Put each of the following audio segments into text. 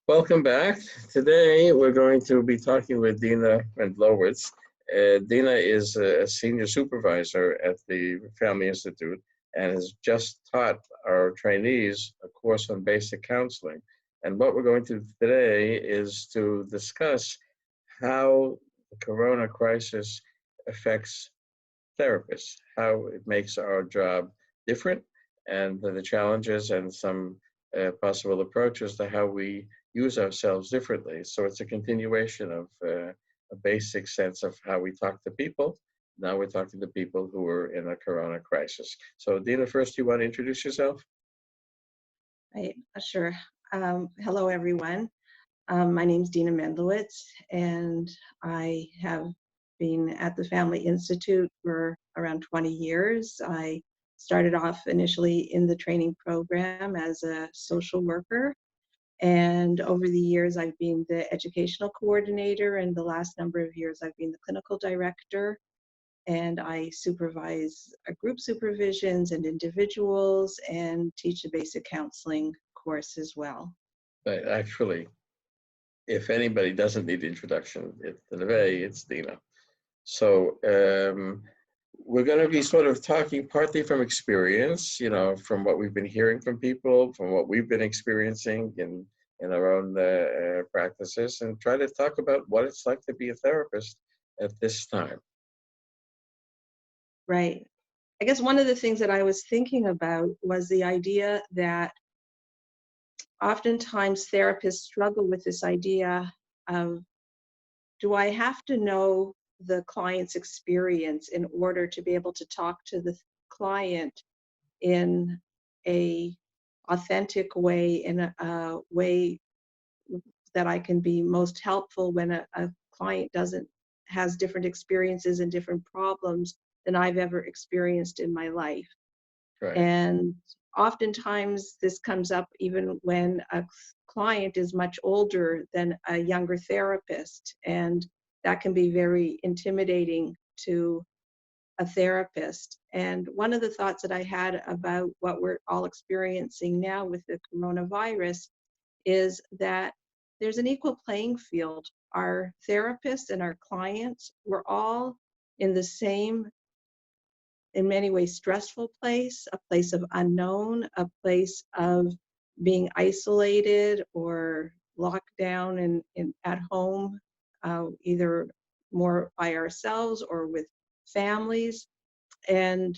Welcome back. Today we're going to be talking with Deena Mendlowitz. Deena is a senior supervisor at the Family Institute and has just taught our trainees a course on basic counseling. And what we're going to do today is to discuss how the corona crisis affects therapists, how it makes our job different, and the challenges and some possible approaches to how we use ourselves differently. So it's a continuation of a basic sense of how we talk to people. Now we're talking to people who are in a corona crisis. So Deena, first you want to introduce yourself? Right, sure. Hello, everyone. My name is Deena Mendlowitz, and I have been at the Family Institute for around 20 years. I started off initially in the training program as a social worker, and over the years I've been the educational coordinator, and the last number of years I've been the clinical director, and I supervise group supervisions and individuals and teach a basic counseling course as well. But actually, if anybody doesn't need introduction, it's Deena. So we're going to be sort of talking partly from experience, from what we've been hearing from people, from what we've been experiencing in our own practices, and try to talk about what it's like to be a therapist at this time. Right. I guess one of the things that I was thinking about was the idea that oftentimes therapists struggle with this idea of, do I have to know the client's experience in order to be able to talk to the client in a authentic way, in a way that I can be most helpful when a client has different experiences and different problems than I've ever experienced in my life. Right. And oftentimes this comes up even when a client is much older than a younger therapist, and that can be very intimidating to a therapist. And one of the thoughts that I had about what we're all experiencing now with the coronavirus is that there's an equal playing field. Our therapists and our clients, we're all in the same, in many ways, stressful place, a place of unknown, a place of being isolated or locked down at home, either more by ourselves or with families. And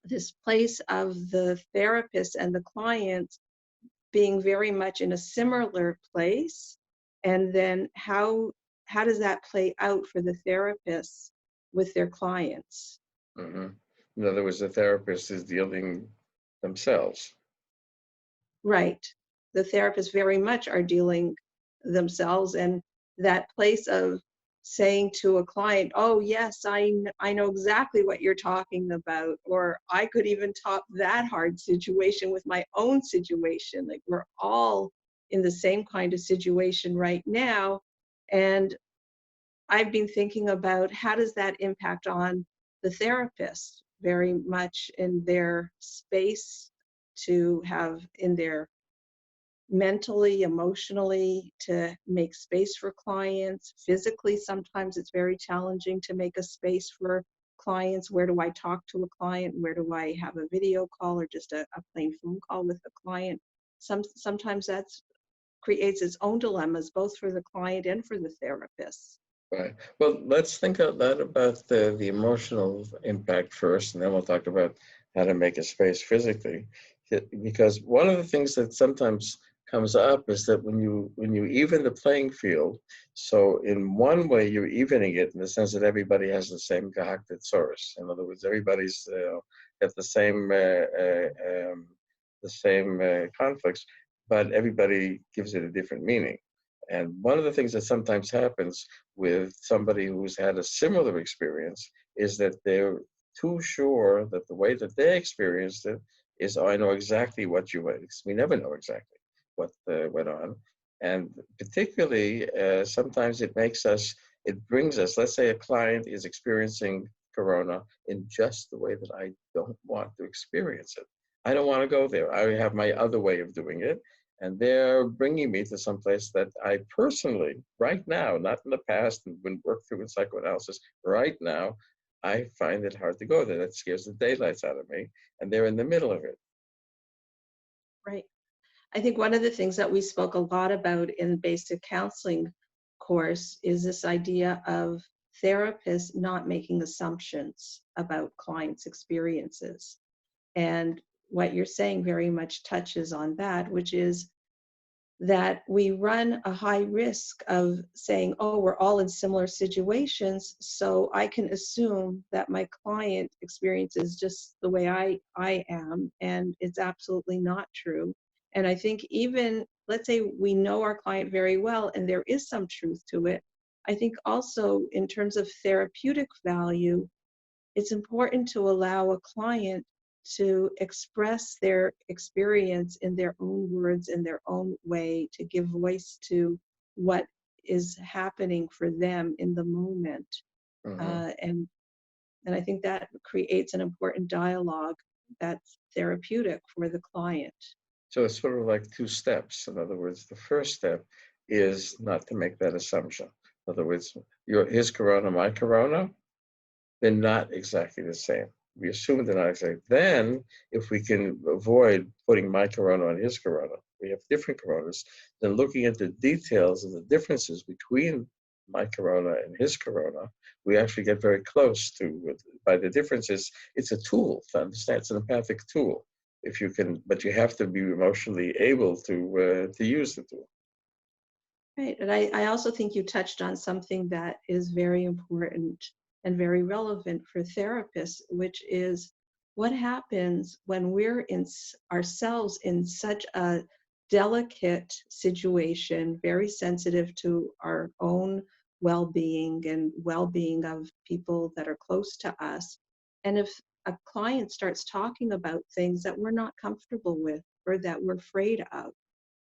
this place of the therapist and the clients being very much in a similar place. And then how does that play out for the therapists with their clients? Mm-hmm. In other words, the therapist is dealing themselves. Right. The therapists very much are dealing themselves, and that place of saying to a client, oh yes, I know exactly what you're talking about, or I could even top that hard situation with my own situation. Like, we're all in the same kind of situation right now. And I've been thinking about, how does that impact on the therapist, very much in their space to have in their mentally, emotionally, to make space for clients. Physically, sometimes it's very challenging to make a space for clients. Where do I talk to a client? Where do I have a video call or just a plain phone call with a client? Sometimes that creates its own dilemmas, both for the client and for the therapist. Right. Well, let's think out loud about the emotional impact first, and then we'll talk about how to make a space physically. Because one of the things that sometimes comes up is that when you even the playing field, so in one way you're evening it in the sense that everybody has the same cognitive source. In other words, everybody's got the same conflicts, but everybody gives it a different meaning. And one of the things that sometimes happens with somebody who's had a similar experience is that they're too sure that the way that they experienced it is, oh, I know exactly what you went. We never know exactly what went on. And particularly, sometimes it brings us, let's say a client is experiencing corona in just the way that I don't want to experience it. I don't want to go there. I have my other way of doing it. And they're bringing me to some place that I personally, right now, not in the past, and been worked through in psychoanalysis, right now, I find it hard to go there. That scares the daylights out of me, and they're in the middle of it. Right. I think one of the things that we spoke a lot about in basic counseling course is this idea of therapists not making assumptions about clients' experiences. And what you're saying very much touches on that, which is that we run a high risk of saying, oh, we're all in similar situations, so I can assume that my client experiences just the way I am, and it's absolutely not true. And I think even, let's say we know our client very well and there is some truth to it, I think also in terms of therapeutic value, it's important to allow a client to express their experience in their own words, in their own way, to give voice to what is happening for them in the moment. Mhm. Uh, and, and I think that creates an important dialogue that's therapeutic for the client. So it's sort of like two steps. In other words, the first step is not to make that assumption. In other words, his corona, my corona, they're not exactly the same. We assume they're not exactly. Then, if we can avoid putting my corona on his corona, we have different coronas, then looking at the details of the differences between my corona and his corona, we actually get very close to, by the differences, it's a tool to understand, it's an empathic tool. If you can, but you have to be emotionally able to use the tool. Right. And I also think you touched on something that is very important and very relevant for therapists, which is what happens when we're ourselves in such a delicate situation, very sensitive to our own well-being and well-being of people that are close to us. And if a client starts talking about things that we're not comfortable with or that we're afraid of,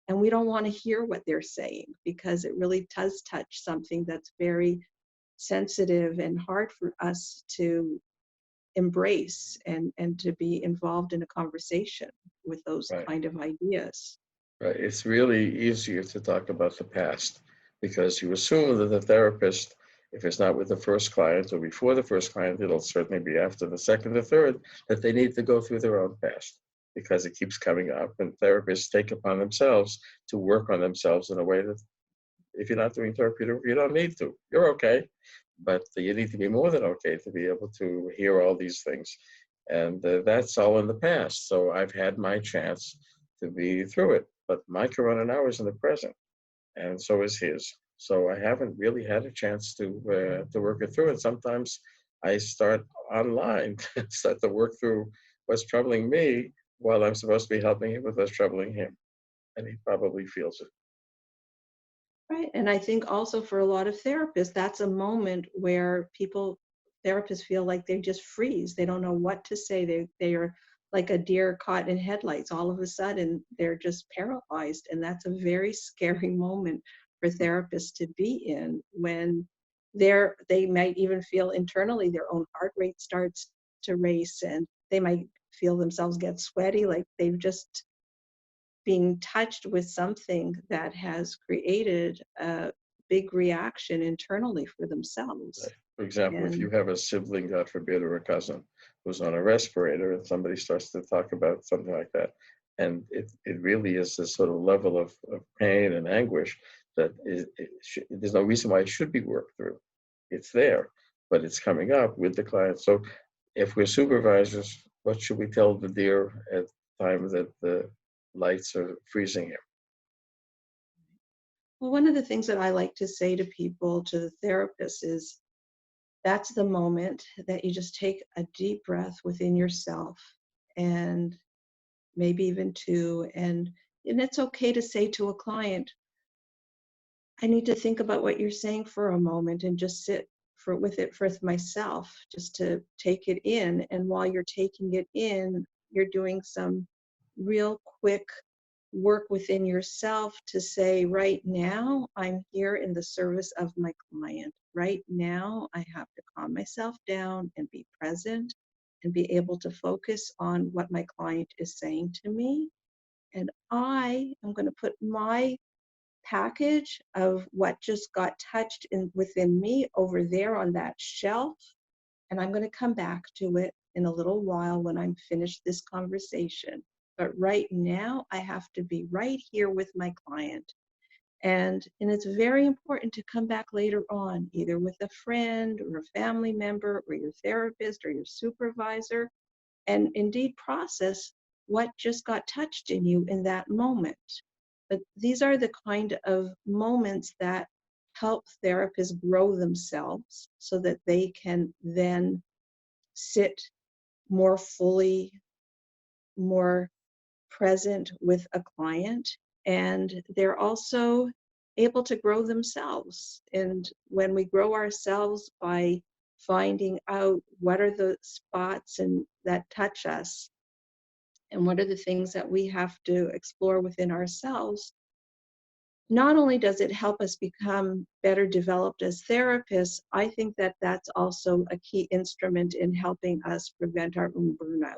and we don't want to hear what they're saying because it really does touch something that's very sensitive and hard for us to embrace and to be involved in a conversation with those Right. kind of ideas. Right. It's really easier to talk about the past because you assume that the therapist, if it's not with the first client or before the first client, it'll certainly be after the second or third, that they need to go through their own past because it keeps coming up. And therapists take upon themselves to work on themselves in a way that if you're not doing therapeutic, you don't need to. You're okay. But you need to be more than okay to be able to hear all these things. And that's all in the past. So I've had my chance to be through it. But my corona now is in the present, and so is his. So I haven't really had a chance to work it through. And sometimes I start online, start to work through what's troubling me while I'm supposed to be helping him with what's troubling him. And he probably feels it. Right. And I think also for a lot of therapists, that's a moment where therapists feel like they just freeze. They don't know what to say. They are like a deer caught in headlights. All of a sudden, they're just paralyzed. And that's a very scary moment for therapists to be in when they might even feel internally their own heart rate starts to race and they might feel themselves get sweaty, like they've just being touched with something that has created a big reaction internally for Right. themselves. For example, if you And have a sibling, God forbid, or a cousin who's on a respirator and somebody starts to talk about something like that, and it really is this sort of level of pain and anguish that there's no reason why it should be worked through. It's there, but it's coming up with the client. So if we're supervisors, what should we tell the deer at the time that the lights are freezing him? well, one of the things that I like to say to people, to the therapists, is that's the moment that you just take a deep breath within yourself and maybe even two. And it's okay to say to a client, I need to think about what you're saying for a moment and just sit with it for myself, just to take it in. And while you're taking it in, you're doing some real quick work within yourself to say, right now, I'm here in the service of my client. Right now, I have to calm myself down and be present and be able to focus on what my client is saying to me and I am going to put my package of what just got touched within me over there on that shelf, and I'm going to come back to it in a little while when I'm finished this conversation. But right now, I have to be right here with my client. And it's very important to come back later on, either with a friend or a family member or your therapist or your supervisor, and indeed process what just got touched in you in that moment. But these are the kind of moments that help therapists grow themselves so that they can then sit more fully, more present with a client, and they're also able to grow themselves. And when we grow ourselves by finding out what are the spots and that touch us and what are the things that we have to explore within ourselves, not only does it help us become better developed as therapists, I think that that's also a key instrument in helping us prevent our own burnout.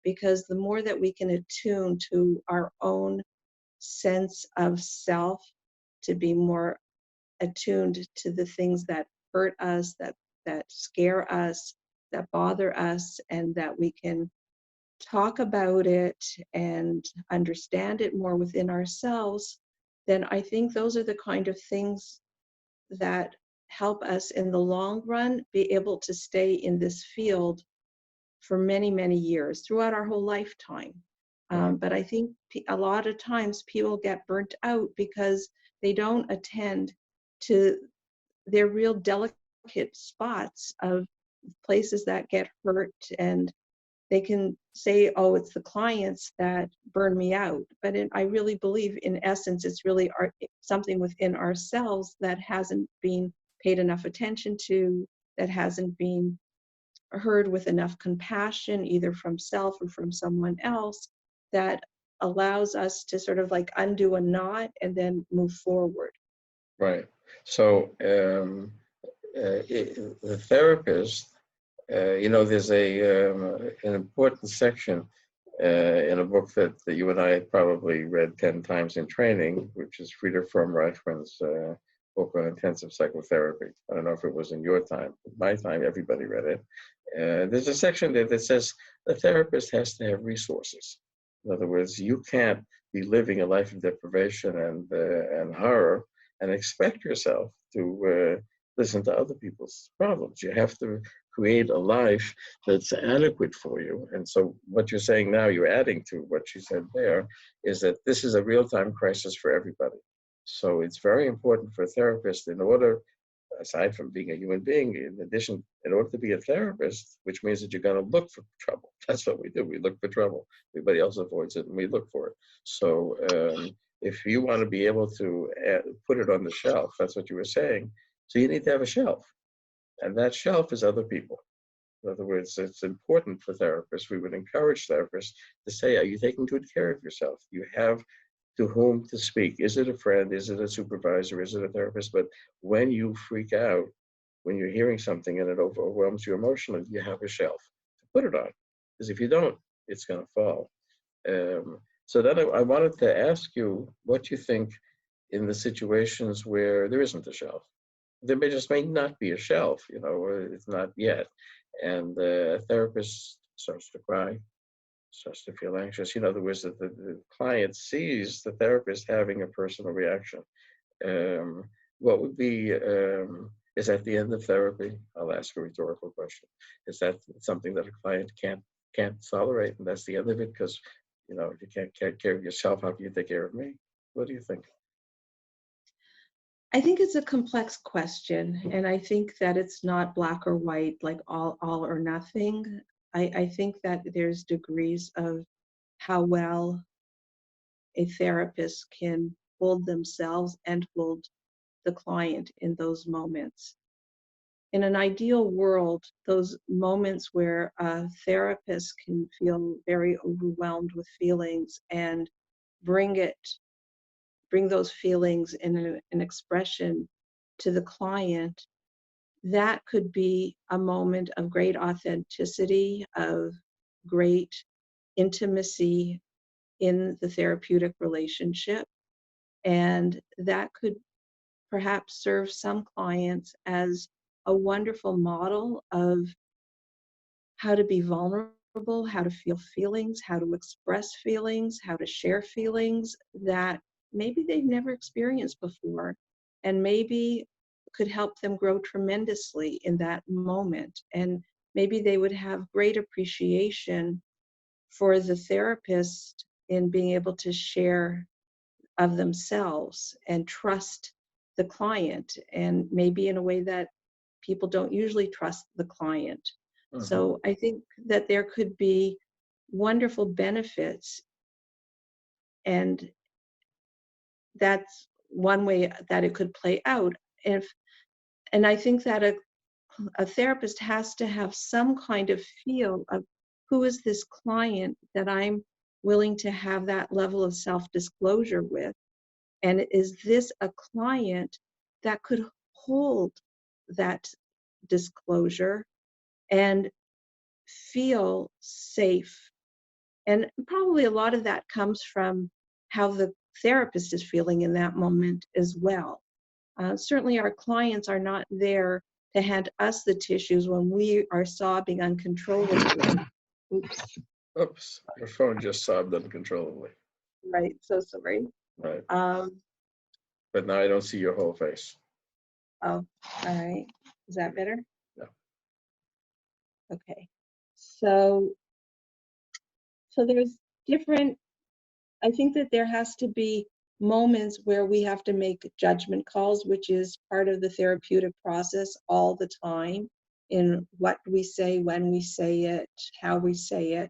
Because the more that we can attune to our own sense of self, to be more attuned to the things that hurt us, that scare us, that bother us, and that we can talk about it and understand it more within ourselves, then I think those are the kind of things that help us in the long run be able to stay in this field for many, many years, throughout our whole lifetime. But I think a lot of times people get burnt out because they don't attend to their real delicate spots of places that get hurt, and they can say, oh, it's the clients that burn me out. But I really believe, in essence, it's really something within ourselves that hasn't been paid enough attention to, that hasn't been heard with enough compassion, either from self or from someone else, that allows us to sort of like undo a knot and then move forward. Right. So the therapist, there's an important section in a book that you and I probably read 10 times in training, which is Frieda Fromm-Reichmann's book on intensive psychotherapy. I don't know if it was in your time. In my time, everybody read it. There's a section there that says the therapist has to have resources. In other words, you can't be living a life of deprivation and horror and expect yourself to listen to other people's problems. You have to create a life that's adequate for you. And so what you're saying now, you're adding to what she said there, is that this is a real-time crisis for everybody. So it's very important for a therapist, in order, aside from being a human being, in order to be a therapist, which means that you're going to look for trouble. That's what we do. We look for trouble. Everybody else avoids it, and we look for it. So if you want to be able to put it on the shelf, that's what you were saying. So you need to have a shelf. And that shelf is other people. In other words, it's important for therapists. We would encourage therapists to say, are you taking good care of yourself? You have to whom to speak. Is it a friend? Is it a supervisor? Is it a therapist? But when you freak out, when you're hearing something and it overwhelms you emotionally, you have a shelf to put it on. Because if you don't, it's going to fall. So then I wanted to ask you what you think in the situations where there isn't a shelf. There may not be a shelf, or it's not yet. And a therapist starts to cry, starts to feel anxious. In other words, that the client sees the therapist having a personal reaction. What would be, is that the end of therapy? I'll ask a rhetorical question. Is that something that a client can't tolerate, and that's the end of it? Because, if you can't take care of yourself, how can you take care of me? What do you think? I think it's a complex question, and I think that it's not black or white, like all or nothing. I think that there's degrees of how well a therapist can hold themselves and hold the client in those moments. In an ideal world, those moments where a therapist can feel very overwhelmed with feelings and bring those feelings in an expression to the client, that could be a moment of great authenticity, of great intimacy, in the therapeutic relationship. And that could perhaps serve some clients as a wonderful model of how to be vulnerable, how to feel feelings, how to express feelings, how to share feelings that maybe they've never experienced before, and maybe could help them grow tremendously in that moment. And maybe they would have great appreciation for the therapist in being able to share of themselves and trust the client, and maybe in a way that people don't usually trust the client. Mhm. So I think that there could be wonderful benefits, and that's one way that it could play out. If and I think that a therapist has to have some kind of feel of who is this client that I'm willing to have that level of self-disclosure with. And is this a client that could hold that disclosure and feel safe? And probably a lot of that comes from how the therapist is feeling in that moment as well. Certainly, our clients are not there to hand us the tissues when we are sobbing uncontrollably. Oops, Oops, your phone just sobbed uncontrollably. right, so sorry. Right. Um, But now I don't see your whole face. oh, all right. Is that better? No. Okay. So, so there's different, I think that there has to be moments where we have to make judgment calls, which is part of the therapeutic process all the time, in what we say, when we say it, how we say it.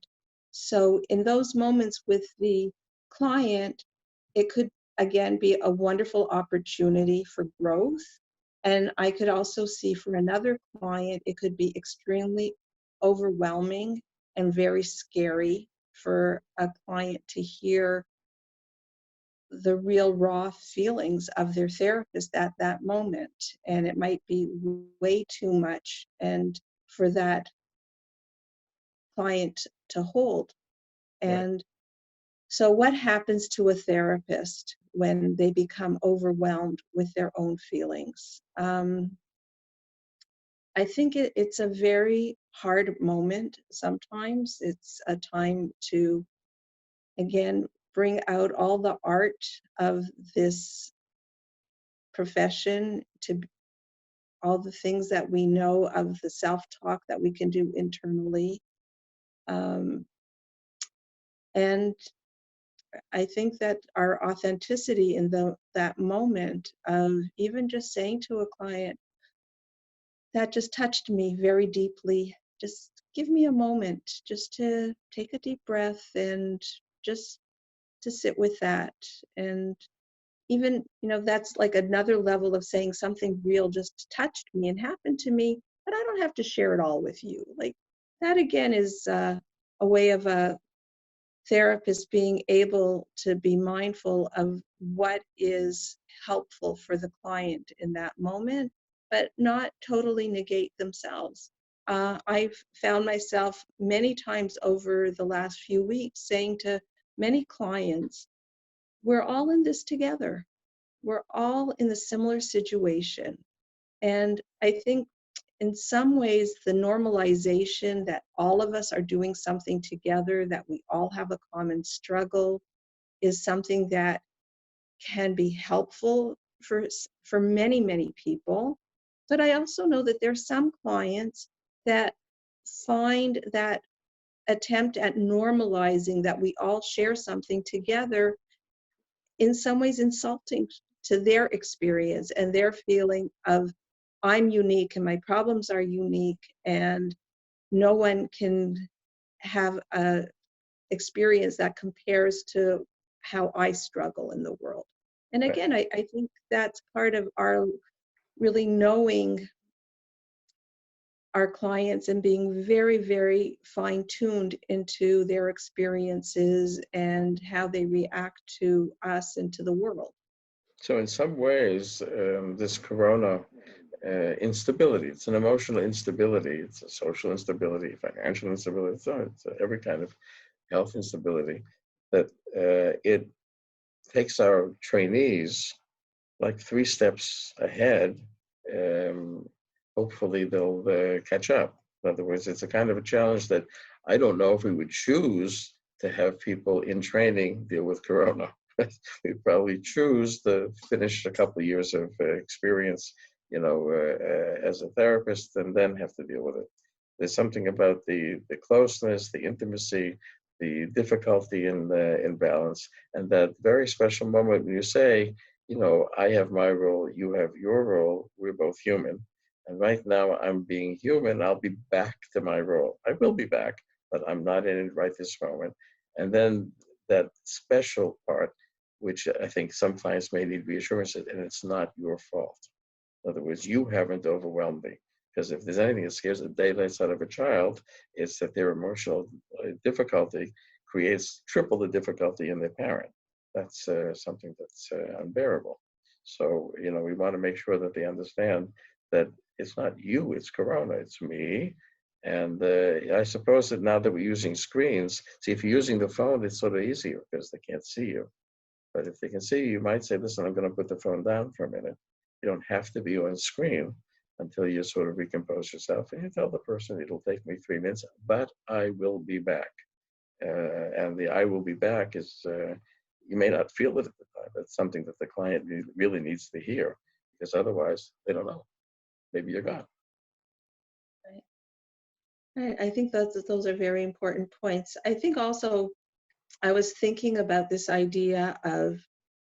So in those moments with the client, it could again be a wonderful opportunity for growth. And I could also see for another client, it could be extremely overwhelming and very scary for a client to hear the real raw feelings of their therapist at that moment. And it might be way too much and for that client to hold. Right. And so what happens to a therapist when they become overwhelmed with their own feelings? I think it's a very hard moment sometimes. It's a time to, again, bring out all the art of this profession, to all the things that we know of the self-talk that we can do internally. Um, and I think that our authenticity in that moment of even just saying to a client, that just touched me very deeply, just give me a moment just to take a deep breath and just to sit with that. And even, that's like another level of saying something real just touched me and happened to me, but I don't have to share it all with you. Like that again is a way of a therapist being able to be mindful of what is helpful for the client in that moment, but not totally negate themselves. I've found myself many times over the last few weeks saying to many clients, we're all in this together. We're all in a similar situation. And I think in some ways, the normalization that all of us are doing something together, that we all have a common struggle, is something that can be helpful for many, many people. But I also know that there's some clients that find that attempt at normalizing that we all share something together in some ways insulting to their experience and their feeling of I'm unique and my problems are unique and no one can have a experience that compares to how I struggle in the world. And Right. again, I think that's part of our really knowing our clients and being very, very fine-tuned into their experiences and how they react to us and to the world. So in some ways, this corona instability, it's an emotional instability, it's a social instability, financial instability, it's every kind of health instability. that it takes our trainees like 3 steps ahead. Um, Hopefully they'll catch up. In other words, it's a kind of a challenge that I don't know if we would choose to have people in training deal with Corona. We'd probably choose to finish a couple of years of experience, as a therapist, and then have to deal with it. There's something about the closeness, the intimacy, the difficulty in balance, and that very special moment when you say, I have my role, you have your role, we're both human. And right now I'm being human, I'll be back to my role. I will be back, but I'm not in it right this moment. And then that special part, which I think some clients may need reassurance, and it's not your fault. In other words, you haven't overwhelmed me. Because if there's anything that scares the daylights out of a child, it's that their emotional difficulty creates triple the difficulty in their parent. That's something that's unbearable. So, we want to make sure that they understand that it's not you, it's Corona, it's me. And I suppose that now that we're using screens, see, if you're using the phone, it's sort of easier because they can't see you. But if they can see you, you might say, listen, I'm going to put the phone down for a minute. You don't have to be on screen until you sort of recompose yourself. And you tell the person, it'll take me 3 minutes, but I will be back. And the I will be back is, you may not feel it at the time, but it's something that the client really needs to hear, because otherwise they don't know. Maybe you're gone. Right. I think those are very important points. I think also I was thinking about this idea of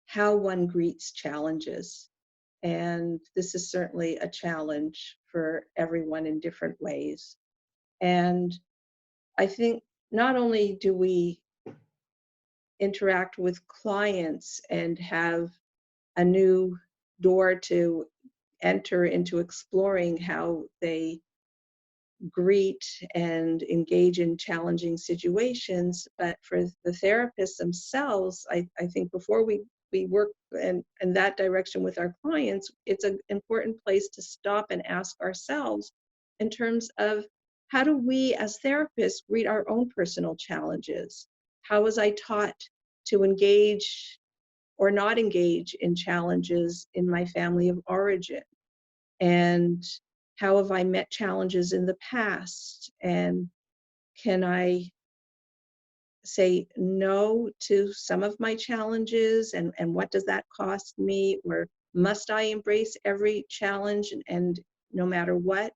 how one greets challenges. And this is certainly a challenge for everyone in different ways. And I think not only do we interact with clients and have a new door to enter into exploring how they greet and engage in challenging situations, but for the therapists themselves, I think before we work in that direction with our clients, it's an important place to stop and ask ourselves in terms of how do we as therapists greet our own personal challenges? How was I taught to engage or not engage in challenges in my family of origin? And how have I met challenges in the past? And can I say no to some of my challenges? And what does that cost me? Or must I embrace every challenge and no matter what,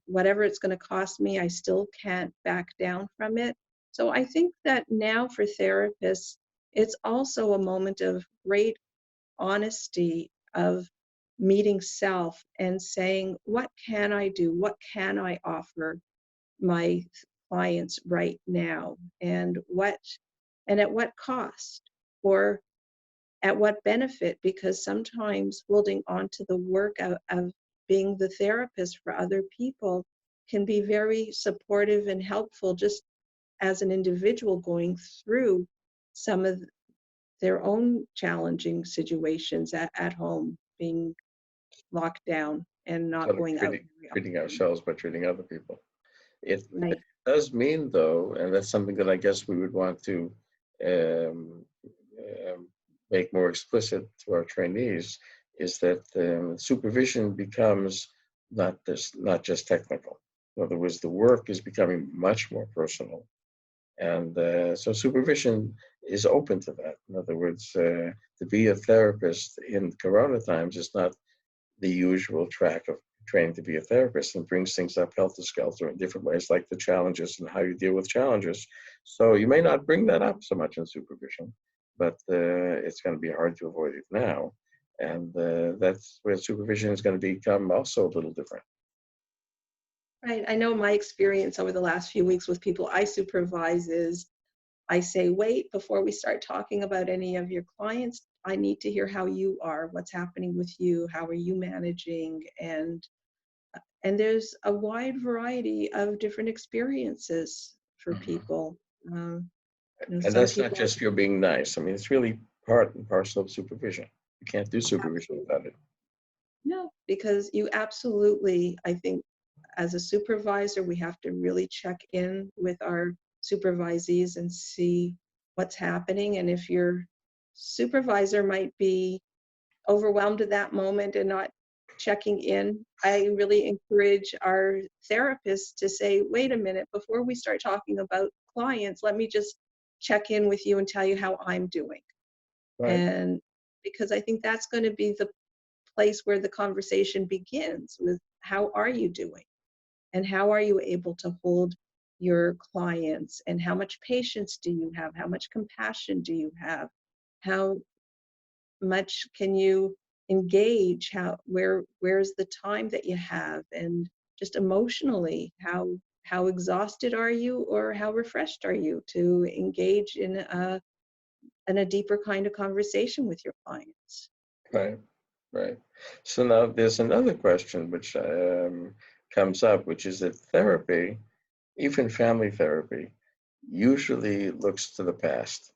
whatever it's going to cost me, I still can't back down from it. So I think that now for therapists, it's also a moment of great honesty of meeting self and saying, what can I do? What can I offer my clients right now? And at what cost? Or at what benefit? Because sometimes holding on to the work of being the therapist for other people can be very supportive and helpful just as an individual going through some of their own challenging situations at home, being locked down and not Sort of going out very treating often. ourselves by treating other people. It Right. does mean, though, and that's something that I guess we would want to um, make more explicit to our trainees, is that supervision becomes not just technical. In other words, the work is becoming much more personal, and so supervision is open to that. In other words, to be a therapist in Corona times is not the usual track of training to be a therapist, and brings things up helter skelter in different ways, like the challenges and how you deal with challenges. So you may not bring that up so much in supervision, but it's going to be hard to avoid it now. And that's where supervision is going to become also a little different. Right. I know my experience over the last few weeks with people I supervise is I say, wait, before we start talking about any of your clients, I need to hear how you are, what's happening with you, how are you managing, and there's a wide variety of different experiences for Mhm. people. And Some that's not people just you're being nice. I mean, it's really part and parcel of supervision. You can't do supervision absolutely without it. no, because you absolutely, I think, as a supervisor, we have to really check in with our supervisees and see what's happening. And if your supervisor might be overwhelmed at that moment and not checking in, I really encourage our therapists to say, wait a minute, before we start talking about clients, let me just check in with you and tell you how I'm doing. Right. And because I think that's going to be the place where the conversation begins with, how are you doing? And how are you able to hold your clients? And how much patience do you have? How much compassion do you have? How much can you engage? Where's the time that you have? And just emotionally, how exhausted are you, or how refreshed are you to engage in a deeper kind of conversation with your clients? Right. Right. So now there's another question which comes up, which is that therapy, even family therapy, usually looks to the past.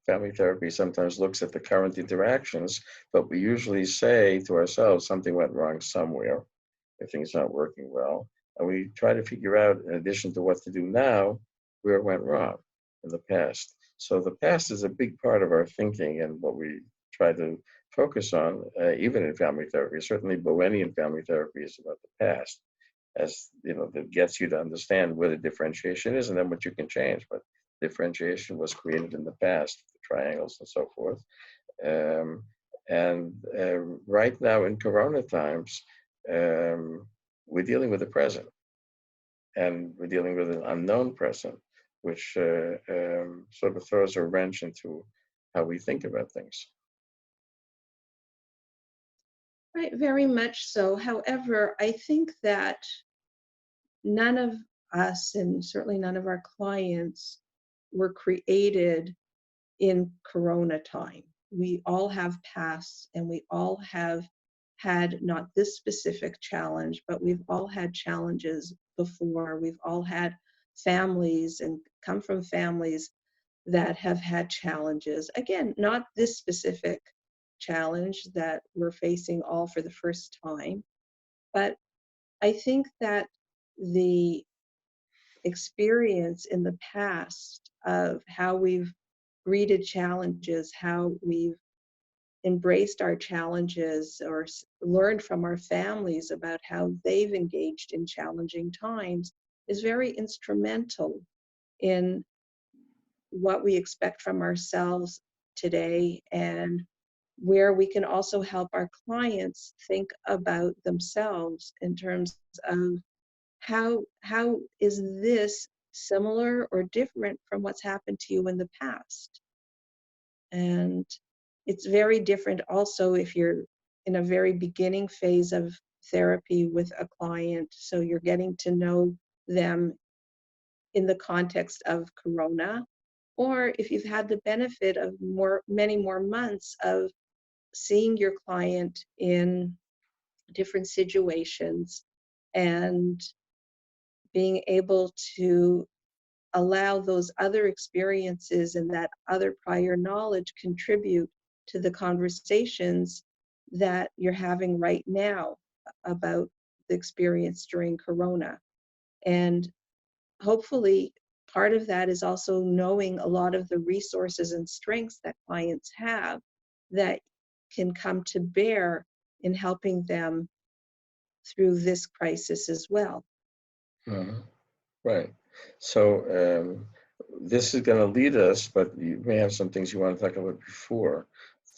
Family therapy sometimes looks at the current interactions, but we usually say to ourselves something went wrong somewhere if things aren't working well. And we try to figure out, in addition to what to do now, where it went wrong in the past. So the past is a big part of our thinking and what we try to focus on, even in family therapy. Certainly, Bohemian family therapy is about the past, as that gets you to understand where the differentiation is and then what you can change. But differentiation was created in the past, the triangles and so forth. Um, and right now in Corona times, we're dealing with the present, and we're dealing with an unknown present, which sort of throws a wrench into how we think about things. Right, very much so. However, I think that none of us, and certainly none of our clients, were created in Corona time. We all have pasts, and we all have had not this specific challenge, but we've all had challenges before. We've all had families and come from families that have had challenges. Again, not this specific challenge that we're facing all for the first time, but I think that the experience in the past of how we've greeted challenges, how we've embraced our challenges, or learned from our families about how they've engaged in challenging times, is very instrumental in what we expect from ourselves today, and where we can also help our clients think about themselves in terms of how is this similar or different from what's happened to you in the past. And it's very different also if you're in a very beginning phase of therapy with a client, so you're getting to know them in the context of Corona, or if you've had the benefit of many more months of seeing your client in different situations and being able to allow those other experiences and that other prior knowledge contribute to the conversations that you're having right now about the experience during Corona. And hopefully, part of that is also knowing a lot of the resources and strengths that clients have that can come to bear in helping them through this crisis as well. Mhm. Right. So this is going to lead us, but you may have some things you want to talk about before,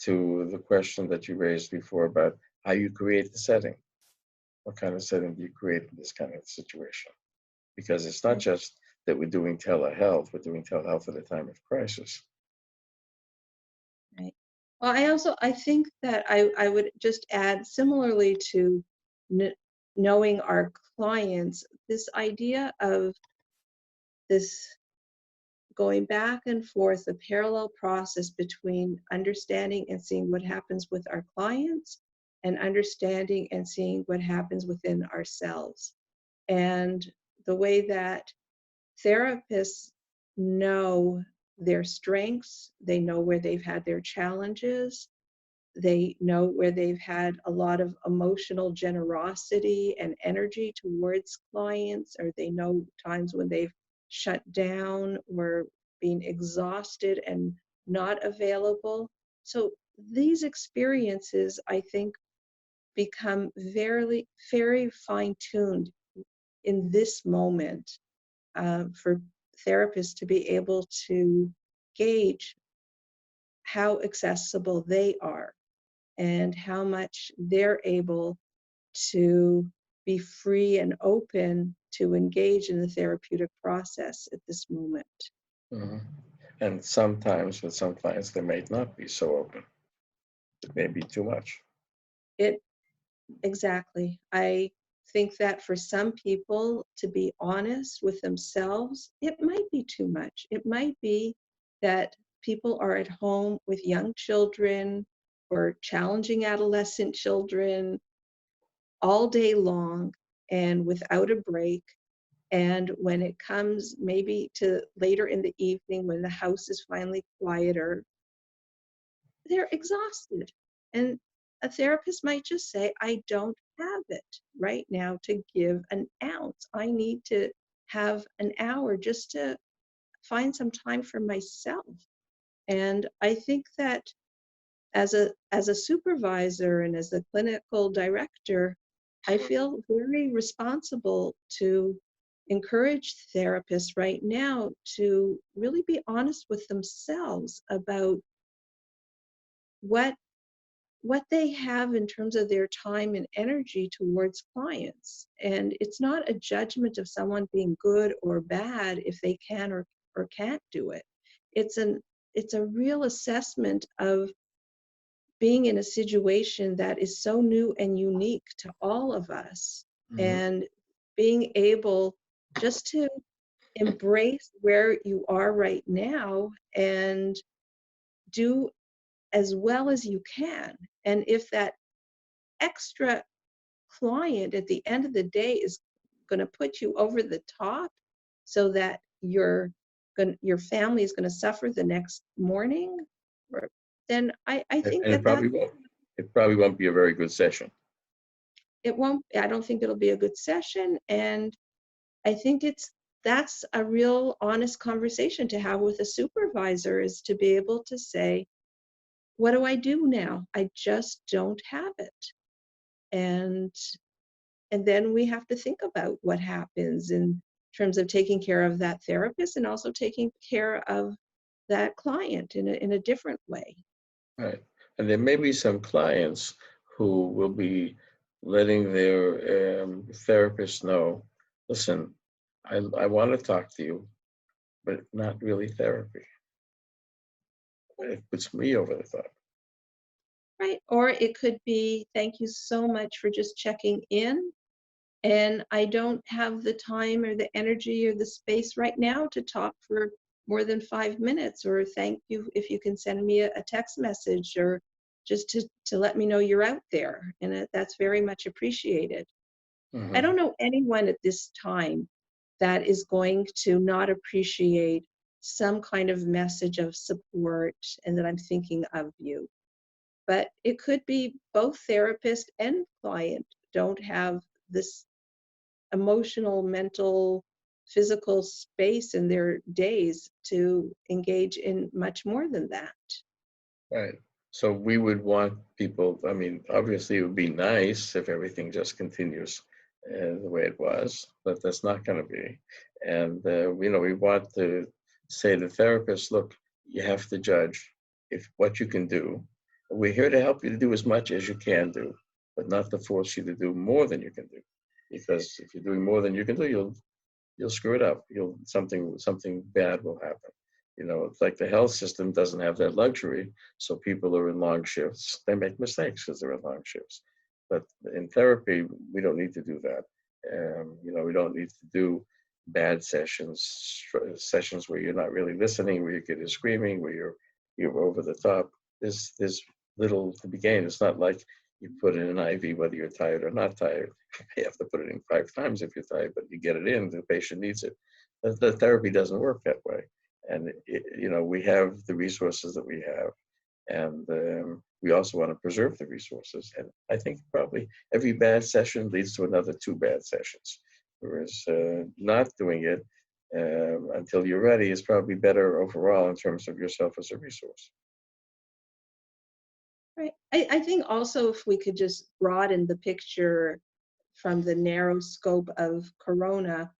to the question that you raised before about how you create the setting. What kind of setting do you create in this kind of situation? Because it's not just that we're doing telehealth, we're doing telehealth at a time of crisis. Right. Well, I think that I would just add, similarly to knowing our clients, this idea of this going back and forth, a parallel process between understanding and seeing what happens with our clients, and understanding and seeing what happens within ourselves. And the way that therapists know their strengths, they know where they've had their challenges, they know where they've had a lot of emotional generosity and energy towards clients, or they know times when they've shut down or being exhausted and not available. So these experiences, I think, become very fine-tuned in this moment, for therapists to be able to gauge how accessible they are and how much they're able to be free and open to engage in the therapeutic process at this moment. Mhm. And sometimes with some clients, they may not be so open. It may be too much. It exactly. I think that for some people to be honest with themselves, it might be too much. It might be that people are at home with young children or challenging adolescent children all day long and without a break. And when it comes maybe to later in the evening when the house is finally quieter, they're exhausted. And a therapist might just say, I don't have it right now to give an ounce. I need to have an hour just to find some time for myself. And I think that as a supervisor and as a clinical director, I feel very responsible to encourage therapists right now to really be honest with themselves about what what they have in terms of their time and energy towards clients. And it's not a judgment of someone being good or bad if they can or can't do it. It's an it's a real assessment of being in a situation that is so new and unique to all of us, Mhm. and being able just to embrace where you are right now and do as well as you can. And if that extra client at the end of the day is going to put you over the top so that your family is going to suffer the next morning, or then I think And that that it probably won't be a very good session. it won't, I don't think it'll be a good session. And I think that's a real honest conversation to have with a supervisor, is to be able to say, what do I do now? I just don't have it. And and then we have to think about what happens in terms of taking care of that therapist and also taking care of that client in a different way. Right. And there may be some clients who will be letting their therapist know, listen, I want to talk to you, but not really therapy. It puts me over the top. Right. Or it could be, thank you so much for just checking in. And I don't have the time or the energy or the space right now to talk for more than 5 minutes. Or thank you if you can send me a text message, or just to let me know you're out there. And that's very much appreciated. I Hmm. don't know anyone at this time that is going to not appreciate some kind of message of support and that I'm thinking of you. But it could be both therapist and client don't have this emotional, mental, physical space in their days to engage in much more than that. Right. So we would want people, I mean, obviously it would be nice if everything just continues the way it was, but that's not going to be. And, we want to say to therapists, look, you have to judge if what you can do. We're here to help you to do as much as you can do, but not to force you to do more than you can do. Because if you're doing more than you can do, you'll screw it up. Something bad will happen. It's like the health system doesn't have that luxury, so people are in long shifts. They make mistakes because they're in long shifts. But in therapy, we don't need to do that. We don't need to do bad sessions where you're not really listening, where your kid is screaming, where you're over the top. There's little to be gained. It's not like you put in an IV whether you're tired or not tired. You have to put it in 5 times if you're tired, but you get it in. The patient needs it. The therapy doesn't work that way, and we have the resources that we have, and we also want to preserve the resources. And I think probably every bad session leads to another 2 bad sessions, whereas not doing it until you're ready is probably better overall in terms of yourself as a resource. Right. I think also if we could just broaden the picture from the narrow scope of Corona,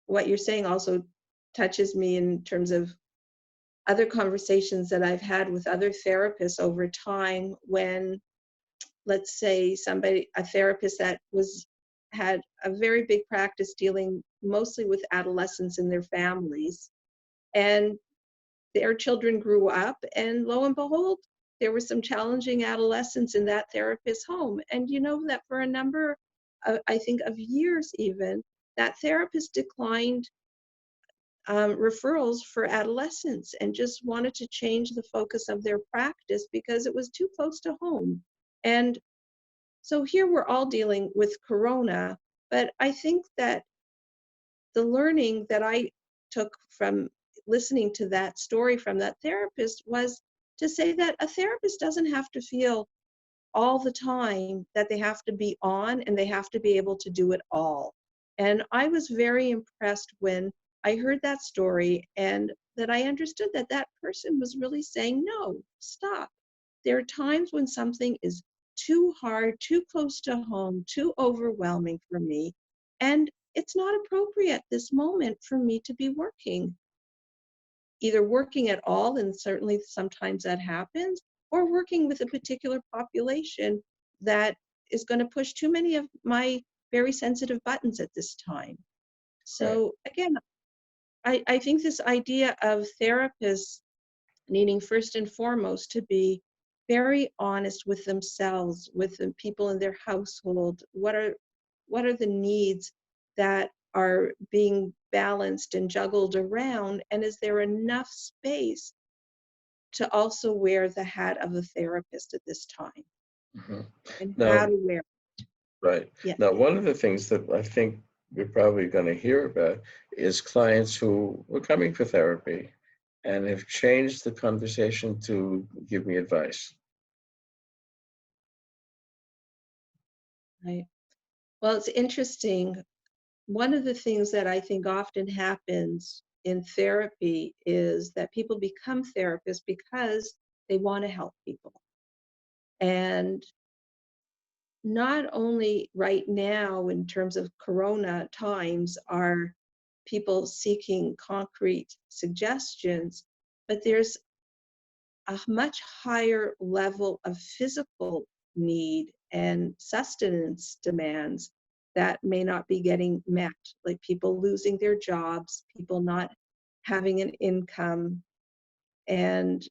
what you're saying also touches me in terms of other conversations that I've had with other therapists over time when, let's say, a therapist that had a very big practice dealing mostly with adolescents and their families, and their children grew up, and lo and behold, there were some challenging adolescents in that therapist's home. And you know that for a number I think of years even, that therapist declined referrals for adolescents and just wanted to change the focus of their practice because it was too close to home. And so here we're all dealing with Corona, but I think that the learning that I took from listening to that story from that therapist was to say that a therapist doesn't have to feel all the time that they have to be on and they have to be able to do it all. And I was very impressed when I heard that story and that I understood that that person was really saying, no, stop. There are times when something is too hard, too close to home, too overwhelming for me, and it's not appropriate this moment for me to be working, either working at all, and certainly sometimes that happens, or working with a particular population that is going to push too many of my very sensitive buttons at this time. Right. So again, I think this idea of therapists needing first and foremost to be very honest with themselves, with the people in their household. What are the needs that are being balanced and juggled around? And is there enough space to also wear the hat of a therapist at this time? Mhm. And how Now, to wear right. it? Now, one of the things that I think we're probably going to hear about is clients who were coming for therapy and have changed the conversation to give me advice. Right. Well, it's interesting. One of the things that I think often happens in therapy is that people become therapists because they want to help people. And not only right now, in terms of Corona times, are people seeking concrete suggestions, but there's a much higher level of physical need and sustenance demands that may not be getting met, like people losing their jobs, people not having an income. And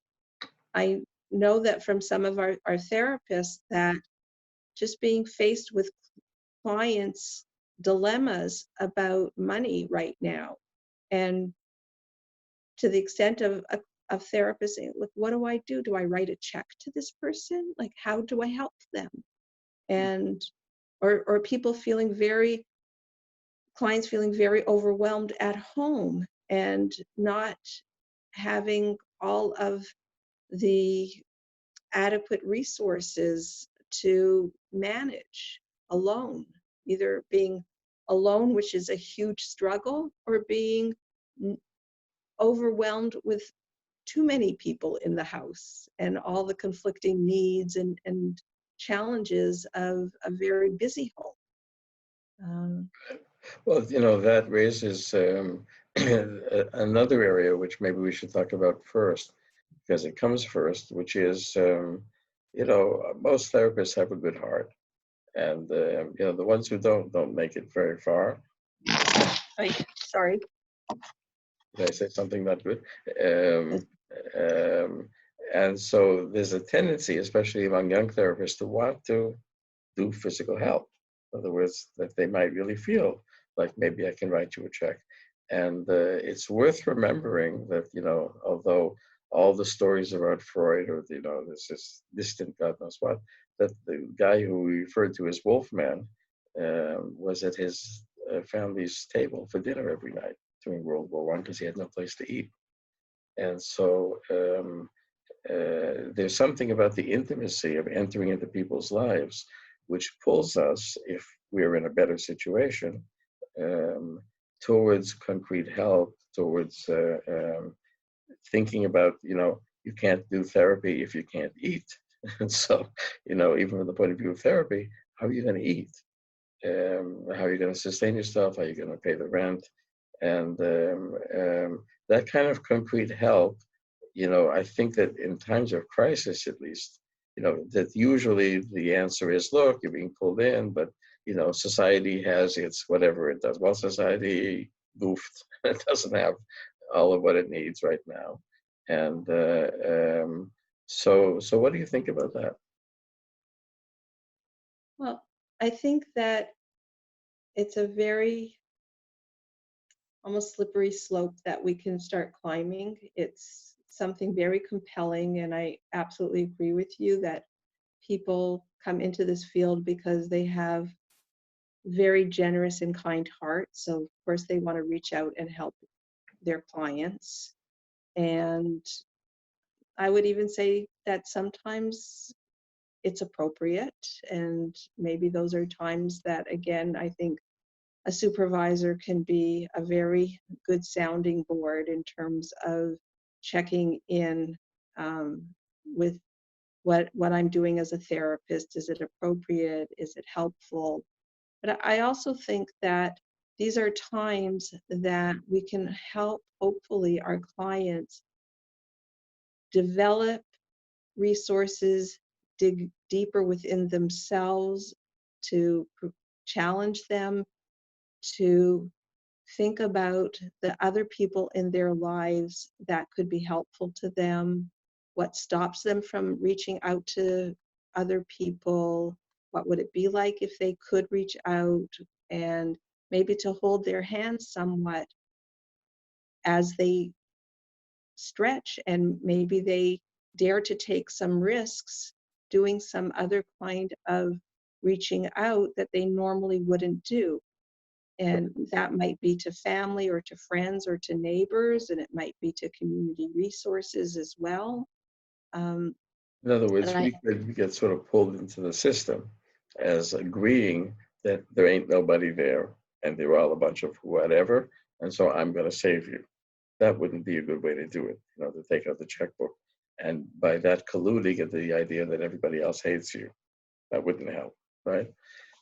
I know that from some of our therapists that just being faced with clients' dilemmas about money right now, and to the extent of a therapist saying, look, what do I do? Do I write a check to this person? Like, how do I help them? And or people feeling clients feeling very overwhelmed at home and not having all of the adequate resources to manage alone, either being alone, which is a huge struggle, or being overwhelmed with too many people in the house and all the conflicting needs and challenges of a very busy home. Well, that raises another area which maybe we should talk about first, because it comes first, which is, most therapists have a good heart. And, the ones who don't make it very far. Sorry. Did I say something not good? Um, um, and so there's a tendency, especially among young therapists, to want to do physical help. In other words, that they might really feel like maybe I can write you a check. And it's worth remembering that, although all the stories about Freud or, this distant God knows what, that the guy who we referred to as Wolfman was at his family's table for dinner every night during World War I because he had no place to eat. And so there's something about the intimacy of entering into people's lives which pulls us, if we're in a better situation, towards concrete help, towards thinking about, you can't do therapy if you can't eat. And so, even from the point of view of therapy, how are you going to eat? How are you going to sustain yourself? How are you going to pay the rent? And that kind of concrete help, I think that in times of crisis, at least, that usually the answer is, look, you're being pulled in, but, society has its whatever it does. Well, society goofed. It doesn't have all of what it needs right now. And so what do you think about that? Well, I think that it's a very almost slippery slope that we can start climbing. It's something very compelling, and I absolutely agree with you that people come into this field because they have very generous and kind hearts. So of course they want to reach out and help their clients. And I would even say that sometimes it's appropriate, and maybe those are times that, again, I think a supervisor can be a very good sounding board in terms of checking in with what I'm doing as a therapist. Is it appropriate? Is it helpful? But I also think that these are times that we can help, hopefully, our clients develop resources, dig deeper within themselves, to challenge them, to think about the other people in their lives that could be helpful to them, what stops them from reaching out to other people, what would it be like if they could reach out, and maybe to hold their hands somewhat as they stretch, and maybe they dare to take some risks doing some other kind of reaching out that they normally wouldn't do. And that might be to family or to friends or to neighbors, and it might be to community resources as well. Um, In other and words, I, we get sort of pulled into the system as agreeing that there ain't nobody there and they're all a bunch of whatever, and so I'm going to save you. That wouldn't be a good way to do it, to take out the checkbook. And by that colluding at the idea that everybody else hates you, that wouldn't help, right?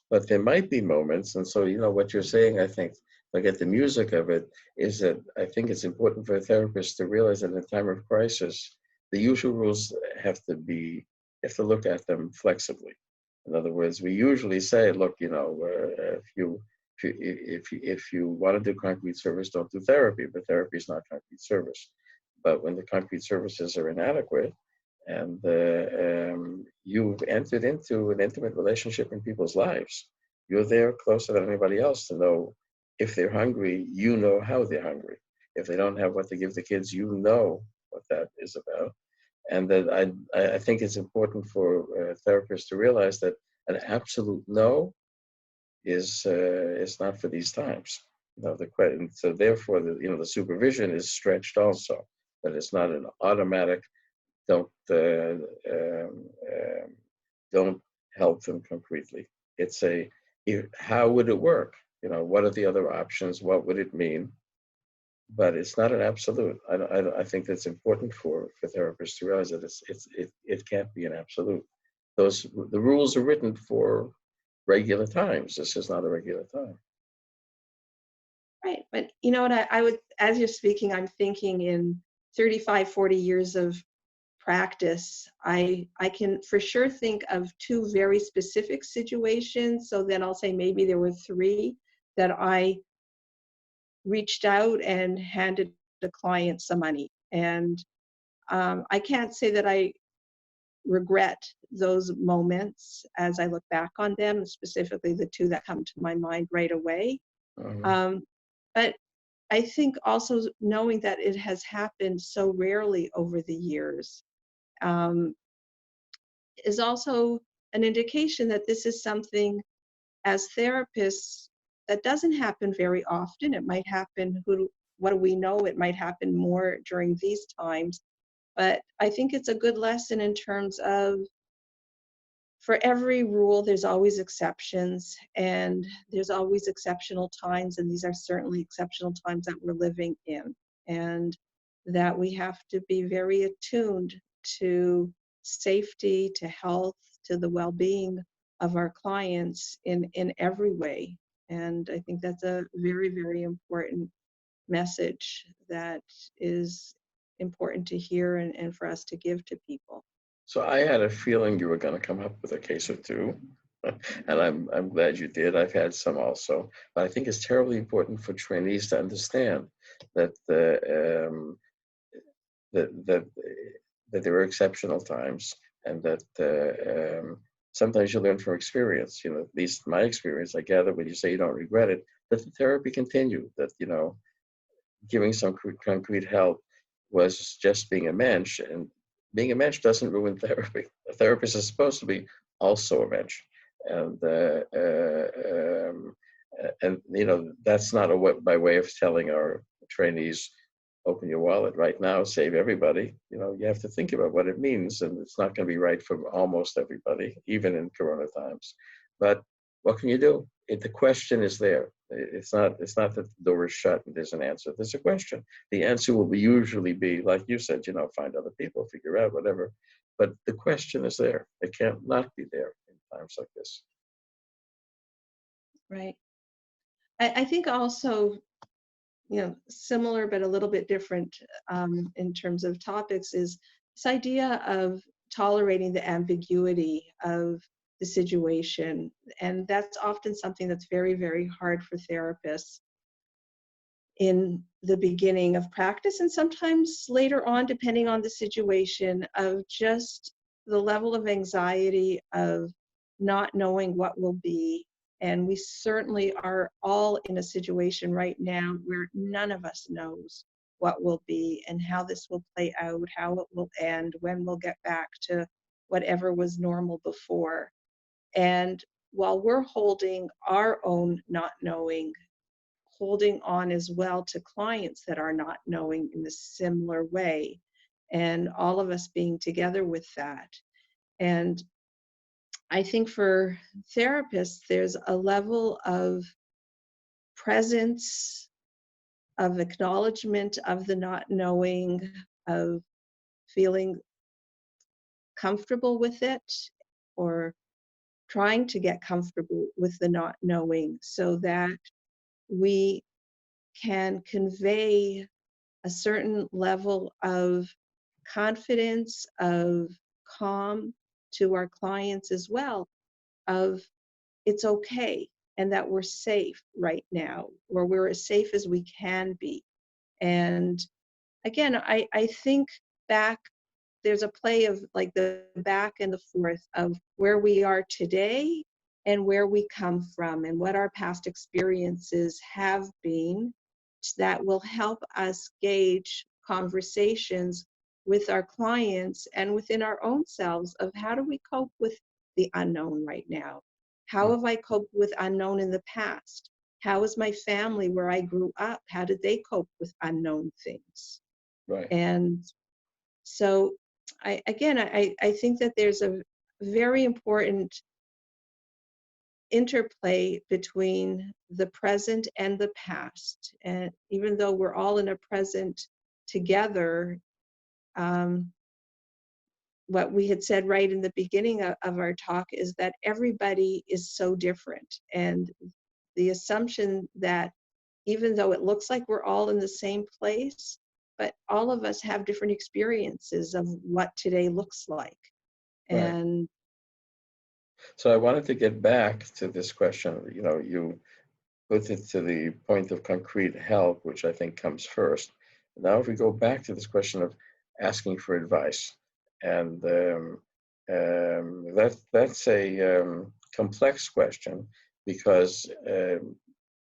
But there might be moments, and so what you're saying, I think, like at the music of it, is that I think it's important for a therapist to realize that in a time of crisis, the usual rules you have to look at them flexibly. In other words, we usually say, look, if you want to do concrete service, don't do therapy, but therapy is not concrete service. But when the concrete services are inadequate, and you've entered into an intimate relationship in people's lives. You're there closer than anybody else to know if they're hungry, you know how they're hungry. If they don't have what to give the kids, you know what that is about. And that I think it's important for therapists to realize that an absolute no is not for these times. So therefore, the supervision is stretched also. That it's not an automatic don't don't help them concretely. It's how would it work? What are the other options? What would it mean? But it's not an absolute. I think that's important for therapists to realize that it can't be an absolute. The rules are written for regular times. This is not a regular time. right, but you know what, I would, as you're speaking, I'm thinking in 35, 40 years of practice, I can for sure think of two very specific situations. So then I'll say maybe there were three that I reached out and handed the client some money. And I can't say that I regret those moments as I look back on them, specifically the two that come to my mind right away. Mhm. Um, but I think also knowing that it has happened so rarely over the years um, is also an indication that this is something as therapists that doesn't happen very often. It might happen, what do we know? It might happen more during these times. But I think it's a good lesson in terms of for every rule, there's always exceptions, and there's always exceptional times, and these are certainly exceptional times that we're living in, and that we have to be very attuned to safety, to health, to the well-being of our clients in every way. And I think that's a very, very important message that is important to hear and for us to give to people. So I had a feeling you were going to come up with a case or two, and I'm glad you did. I've had some also, but I think it's terribly important for trainees to understand that that that there are exceptional times, and that sometimes you learn from experience. You know, at least my experience, I gather when you say you don't regret it, that the therapy continue. That giving some concrete help was just being a mensch, and being a mensch doesn't ruin therapy. A therapist is supposed to be also a mensch, and that's not by way of telling our trainees, open your wallet right now, save everybody. You have to think about what it means, and it's not going to be right for almost everybody, even in Corona times. But what can you do? The question is there. It's not that the door is shut and there's an answer. There's a question. The answer will usually be, like you said, find other people, figure out whatever. But the question is there. It can't not be there in times like this. Right. I think also, similar but a little bit different in terms of topics is this idea of tolerating the ambiguity of the situation. And that's often something that's very, very hard for therapists in the beginning of practice, and sometimes later on, depending on the situation, of just the level of anxiety of not knowing what will be. And we certainly are all in a situation right now where none of us knows what will be and how this will play out, how it will end, when we'll get back to whatever was normal before. And while we're holding our own not knowing, holding on as well to clients that are not knowing in a similar way, and all of us being together with that. And I think for therapists, there's a level of presence, of acknowledgement of the not knowing, of feeling comfortable with it, or trying to get comfortable with the not knowing, so that we can convey a certain level of confidence, of calm to our clients as well, of it's okay and that we're safe right now, or we're as safe as we can be. And again, I think back, there's a play of like the back and the forth of where we are today and where we come from and what our past experiences have been, that will help us gauge conversations with our clients and within our own selves of how do we cope with the unknown right now? How have I coped with unknown in the past? How is my family where I grew up? How did they cope with unknown things? Right. And so I think that there's a very important interplay between the present and the past. And even though we're all in a present together, what we had said right in the beginning of our talk is that everybody is so different. And the assumption that even though it looks like we're all in the same place, but all of us have different experiences of what today looks like. Right. And so I wanted to get back to this question. You put it to the point of concrete help, which I think comes first. Now, if we go back to this question of asking for advice, and that's a complex question, because a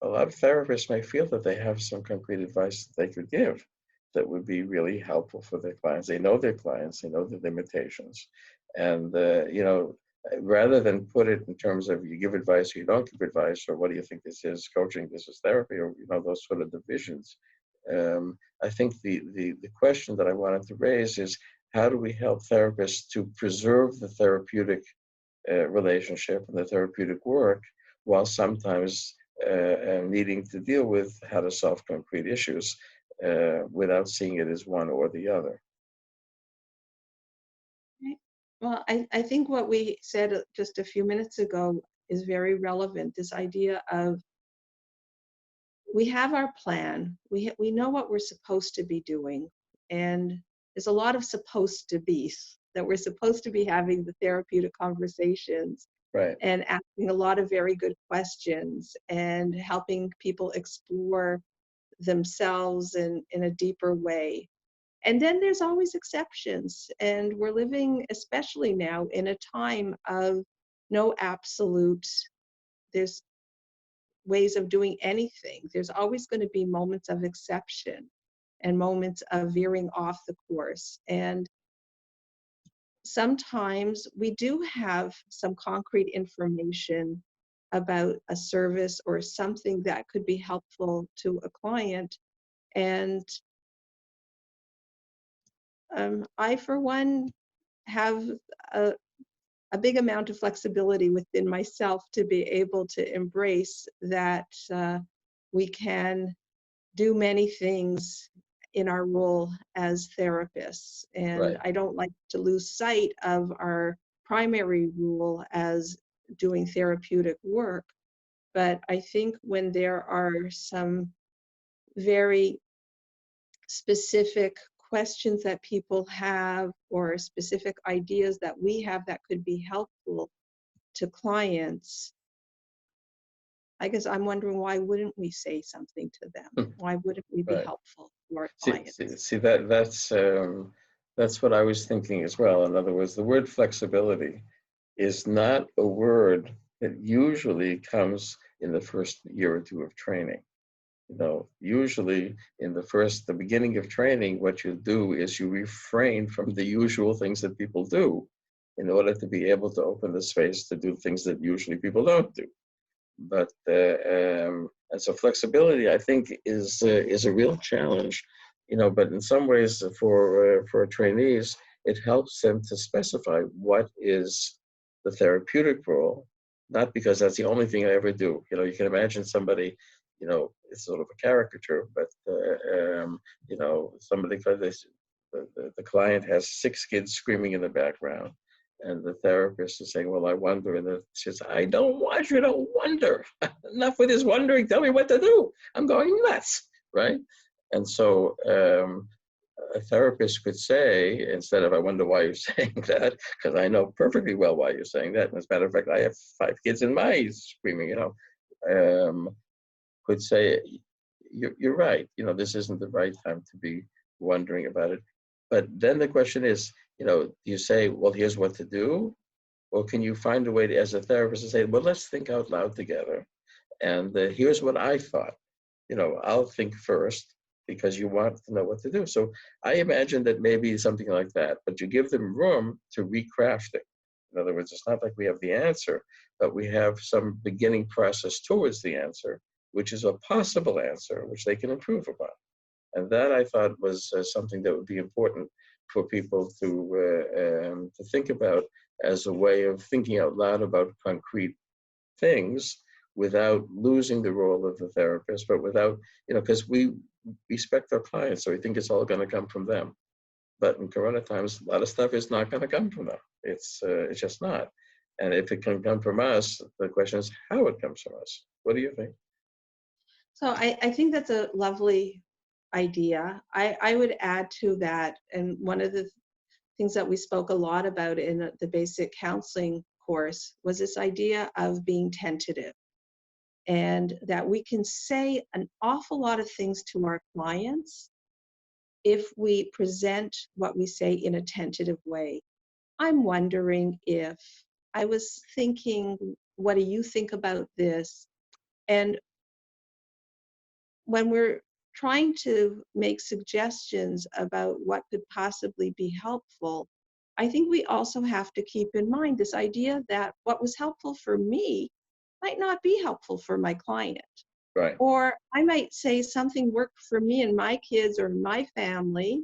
lot of therapists may feel that they have some concrete advice that they could give that would be really helpful for their clients. They know their clients, they know their limitations, and rather than put it in terms of you give advice or you don't give advice, or what do you think this is, coaching, this is therapy, or those sort of divisions. I think the question that I wanted to raise is, how do we help therapists to preserve the therapeutic relationship and the therapeutic work, while sometimes needing to deal with how to solve concrete issues without seeing it as one or the other. Right. Well, I think what we said just a few minutes ago is very relevant. This idea of we have our plan, we know what we're supposed to be doing, and there's a lot of supposed to be's that we're supposed to be having the therapeutic conversations Right. and asking a lot of very good questions and helping people explore themselves in a deeper way. And then there's always exceptions. And we're living, especially now, in a time of no absolute, there's ways of doing anything. There's always going to be moments of exception and moments of veering off the course. And sometimes we do have some concrete information about a service or something that could be helpful to a client. And I, for one, have a, a big amount of flexibility within myself to be able to embrace that we can do many things in our role as therapists. And Right. I don't like to lose sight of our primary role as doing therapeutic work. But I think when there are some very specific questions that people have or specific ideas that we have that could be helpful to clients, I guess I'm wondering, why wouldn't we say something to them? Why wouldn't we be Right. helpful to our See, see, clients? see that's what I was thinking as well. In other words, the word flexibility is not a word that usually comes in the first year or two of training. You know, usually in the beginning of training, what you do is you refrain from the usual things that people do in order to be able to open the space to do things that usually people don't do. But and so flexibility, I think, is a real challenge, you know. But in some ways, for trainees, it helps them to specify what is the therapeutic role, not because that's the only thing I ever do. You know, you can imagine somebody, you know, it's sort of a caricature, but you know, somebody the client has 6 kids screaming in the background. And the therapist is saying, well, I wonder. And she says, I don't want you to wonder. Enough with this wondering. Tell me what to do. I'm going nuts, right? And so a therapist could say, instead of, I wonder why you're saying that, because I know perfectly well why you're saying that. And as a matter of fact, I have 5 kids in my screaming, you know, could say, you're right. You know, this isn't the right time to be wondering about it. But then the question is, you know, do you say, well, here's what to do? Or can you find a way to, as a therapist, to say, well, let's think out loud together. And here's what I thought. You know, I'll think first because you want to know what to do. So I imagine that maybe something like that, but you give them room to recraft it. In other words, it's not like we have the answer, but we have some beginning process towards the answer, which is a possible answer, which they can improve upon. And that I thought was something that would be important for people to think about as a way of thinking out loud about concrete things without losing the role of the therapist, but without, you know, because we respect our clients, so we think it's all going to come from them. But in Corona times, a lot of stuff is not going to come from them. It's just not. And if it can come from us, the question is how it comes from us. What do you think? So I think that's a lovely idea. I would add to that, and one of the things that we spoke a lot about in the basic counseling course was this idea of being tentative, and that we can say an awful lot of things to our clients if we present what we say in a tentative way. I'm wondering if, I was thinking, what do you think about this? And when we're trying to make suggestions about what could possibly be helpful, I think we also have to keep in mind this idea that what was helpful for me might not be helpful for my client. Right. Or I might say something worked for me and my kids or my family,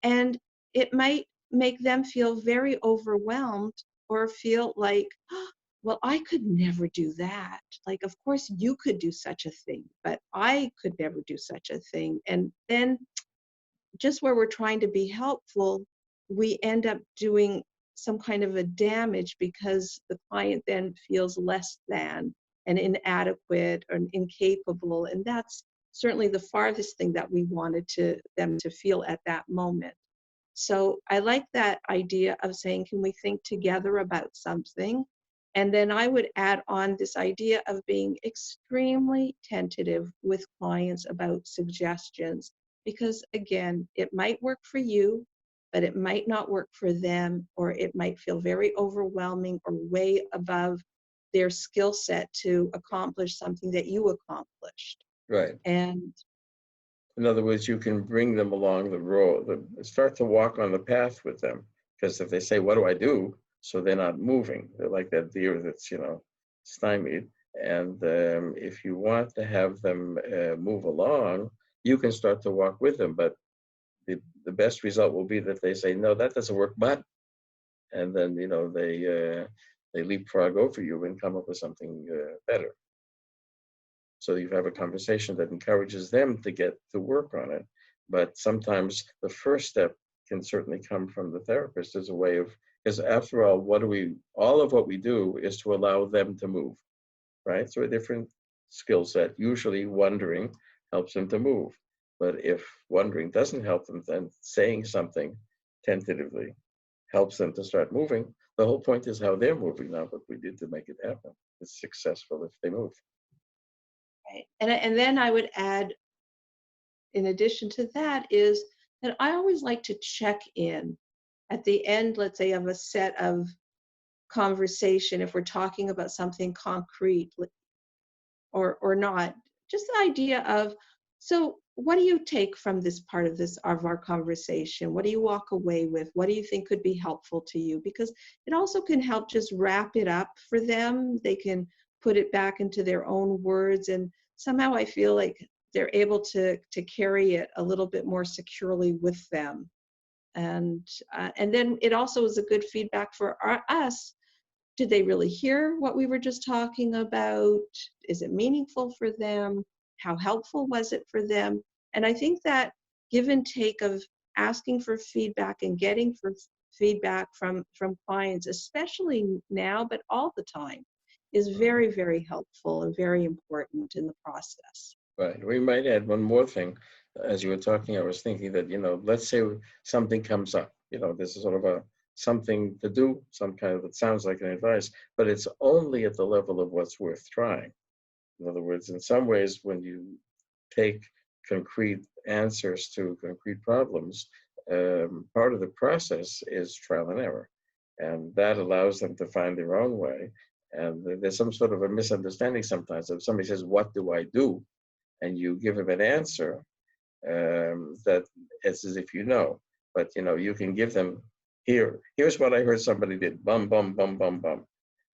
and it might make them feel very overwhelmed or feel like, "Oh, well, I could never do that. Like, of course you could do such a thing, but I could never do such a thing." And then just where we're trying to be helpful, we end up doing some kind of a damage because the client then feels less than and inadequate or incapable. And that's certainly the farthest thing that we wanted them to feel at that moment. So I like that idea of saying, can we think together about something? And then I would add on this idea of being extremely tentative with clients about suggestions, because again, it might work for you, but it might not work for them, or it might feel very overwhelming or way above their skill set to accomplish something that you accomplished. Right. And In other words, you can bring them along the road, start to walk on the path with them. Because if they say, "What do I do?" So they're not moving. They're like that deer that's, stymied. And if you want to have them move along, you can start to walk with them. But the best result will be that they say, "No, that doesn't work," but, and then, they leapfrog over you and come up with something better. So you have a conversation that encourages them to get to work on it. But sometimes the first step can certainly come from the therapist as a way of, because after all, all of what we do is to allow them to move, right? So a different skill set, usually wondering helps them to move. But if wondering doesn't help them, then saying something tentatively helps them to start moving. The whole point is how they're moving, not what we did to make it happen. It's successful if they move. right. And then I would add, in addition to that, is that I always like to check in at the end, let's say, of a set of conversation, if we're talking about something concrete or not, just the idea of, so what do you take from this part of our conversation? What do you walk away with? What do you think could be helpful to you? Because it also can help just wrap it up for them. They can put it back into their own words, and somehow I feel like they're able to carry it a little bit more securely with them. And then it also is a good feedback for us. Did they really hear what we were just talking about? Is it meaningful for them? How helpful was it for them? And I think that give and take of asking for feedback and getting feedback from clients, especially now, but all the time, is very, very helpful and very important in the process. Right. We might add one more thing. As you were talking, I was thinking that, let's say something comes up, this is sort of something to do, some kind of, it sounds like an advice, but it's only at the level of what's worth trying. In other words, in some ways, when you take concrete answers to concrete problems, part of the process is trial and error. And that allows them to find their own way. And there's some sort of a misunderstanding sometimes. If somebody says, "What do I do?" and you give them an answer, that it's as if you know. But you can give them, here's what I heard somebody did, bum, bum, bum, bum, bum.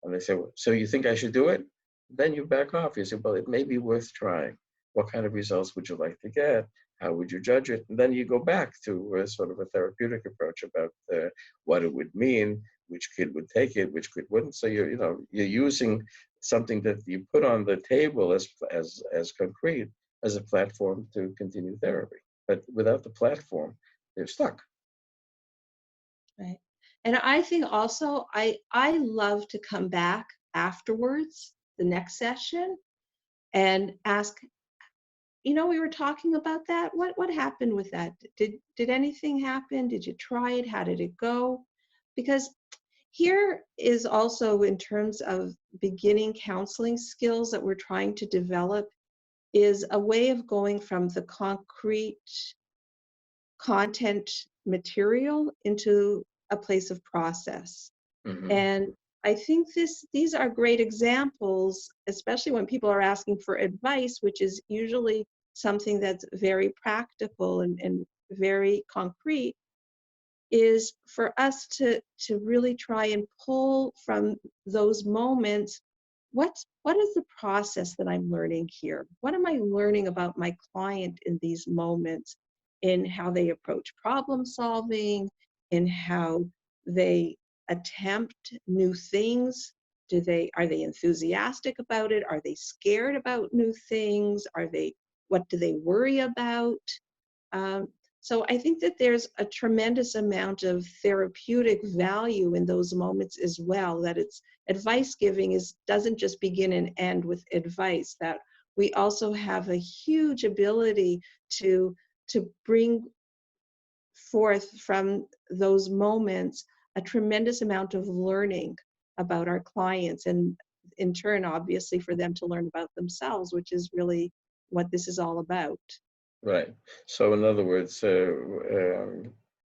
And they say, "Well, so you think I should do it?" Then you back off. You say, "Well, it may be worth trying. What kind of results would you like to get? How would you judge it?" And then you go back to sort of a therapeutic approach about what it would mean, which kid would take it, which kid wouldn't. So you're using something that you put on the table as concrete as a platform to continue therapy. But without the platform, they're stuck. Right. And I think also I love to come back afterwards, the next session, and ask, we were talking about that. What happened with that? Did anything happen? Did you try it? How did it go? Because here is also, in terms of beginning counseling skills that we're trying to develop, is a way of going from the concrete content material into a place of process. Hmm. And I think these are great examples, especially when people are asking for advice, which is usually something that's very practical and very concrete, is for us to really try and pull from those moments, what is the process that I'm learning here? What am I learning about my client in these moments, in how they approach problem solving, in how they attempt new things? Are they enthusiastic about it? Are they scared about new things? What do they worry about? Um, so I think that there's a tremendous amount of therapeutic value in those moments as well, that it's advice giving doesn't just begin and end with advice, that we also have a huge ability to bring forth from those moments a tremendous amount of learning about our clients, and in turn, obviously, for them to learn about themselves, which is really what this is all about. Right. So in other words,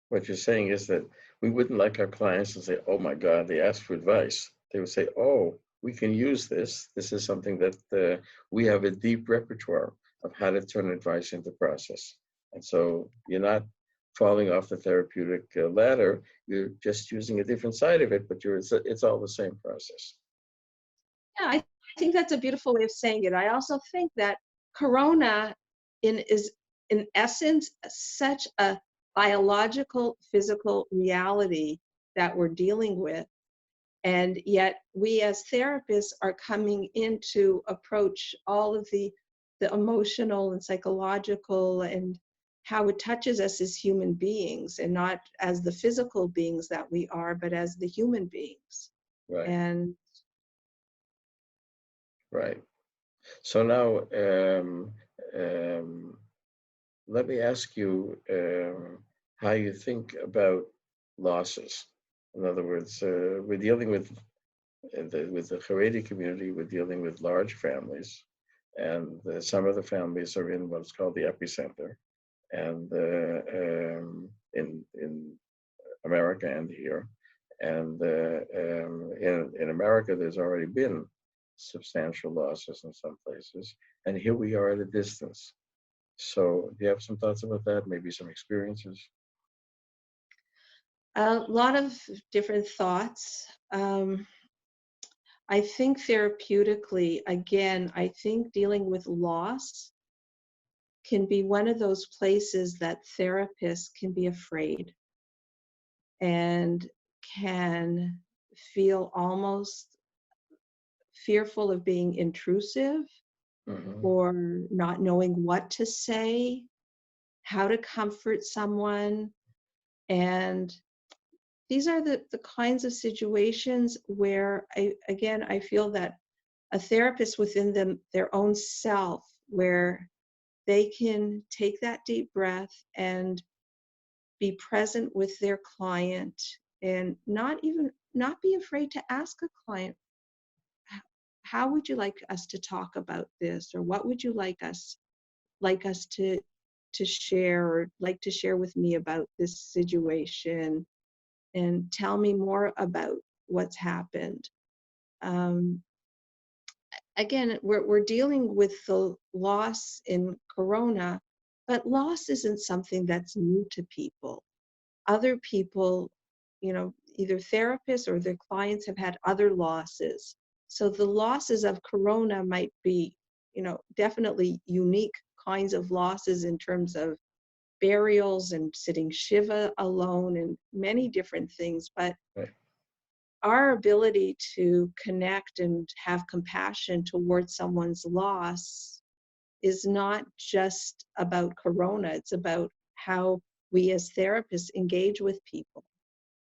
what you're saying is that we wouldn't like our clients to say, "Oh my God, they asked for advice." They would say, "Oh, we can use this. This is something that we have a deep repertoire of how to turn advice into process." And so you're not falling off the therapeutic ladder. You're just using a different side of it, but it's all the same process. Yeah, I think that's a beautiful way of saying it. I also think that Corona is in essence such a biological, physical reality that we're dealing with. And yet we as therapists are coming in to approach all of the emotional and psychological and how it touches us as human beings, and not as the physical beings that we are, but as the human beings. Right. And Right. So now, um, let me ask you how you think about losses. In other words, we're dealing with with the Haredi community. We're dealing with large families, and some of the families are in what's called the epicenter, and in America and here. And in America, there's already been substantial losses in some places, and here we are at a distance. So, do you have some thoughts about that? Maybe some experiences? a lot of different thoughts. I think therapeutically, again, I think dealing with loss can be one of those places that therapists can be afraid and can feel almost fearful of being intrusive Hmm. or not knowing what to say, how to comfort someone. And these are the kinds of situations where I feel that a therapist within their own self, where they can take that deep breath and be present with their client, and not be afraid to ask a client, how would you like us to talk about this, or what would you like us to share, or like to share with me about this situation, and tell me more about what's happened. um, Again, we're dealing with the loss in Corona, but loss isn't something that's new to people. Other people, either therapists or their clients have had other losses. So the losses of Corona might be, definitely unique kinds of losses in terms of burials and sitting Shiva alone and many different things. But Right. our ability to connect and have compassion towards someone's loss is not just about Corona, it's about how we as therapists engage with people.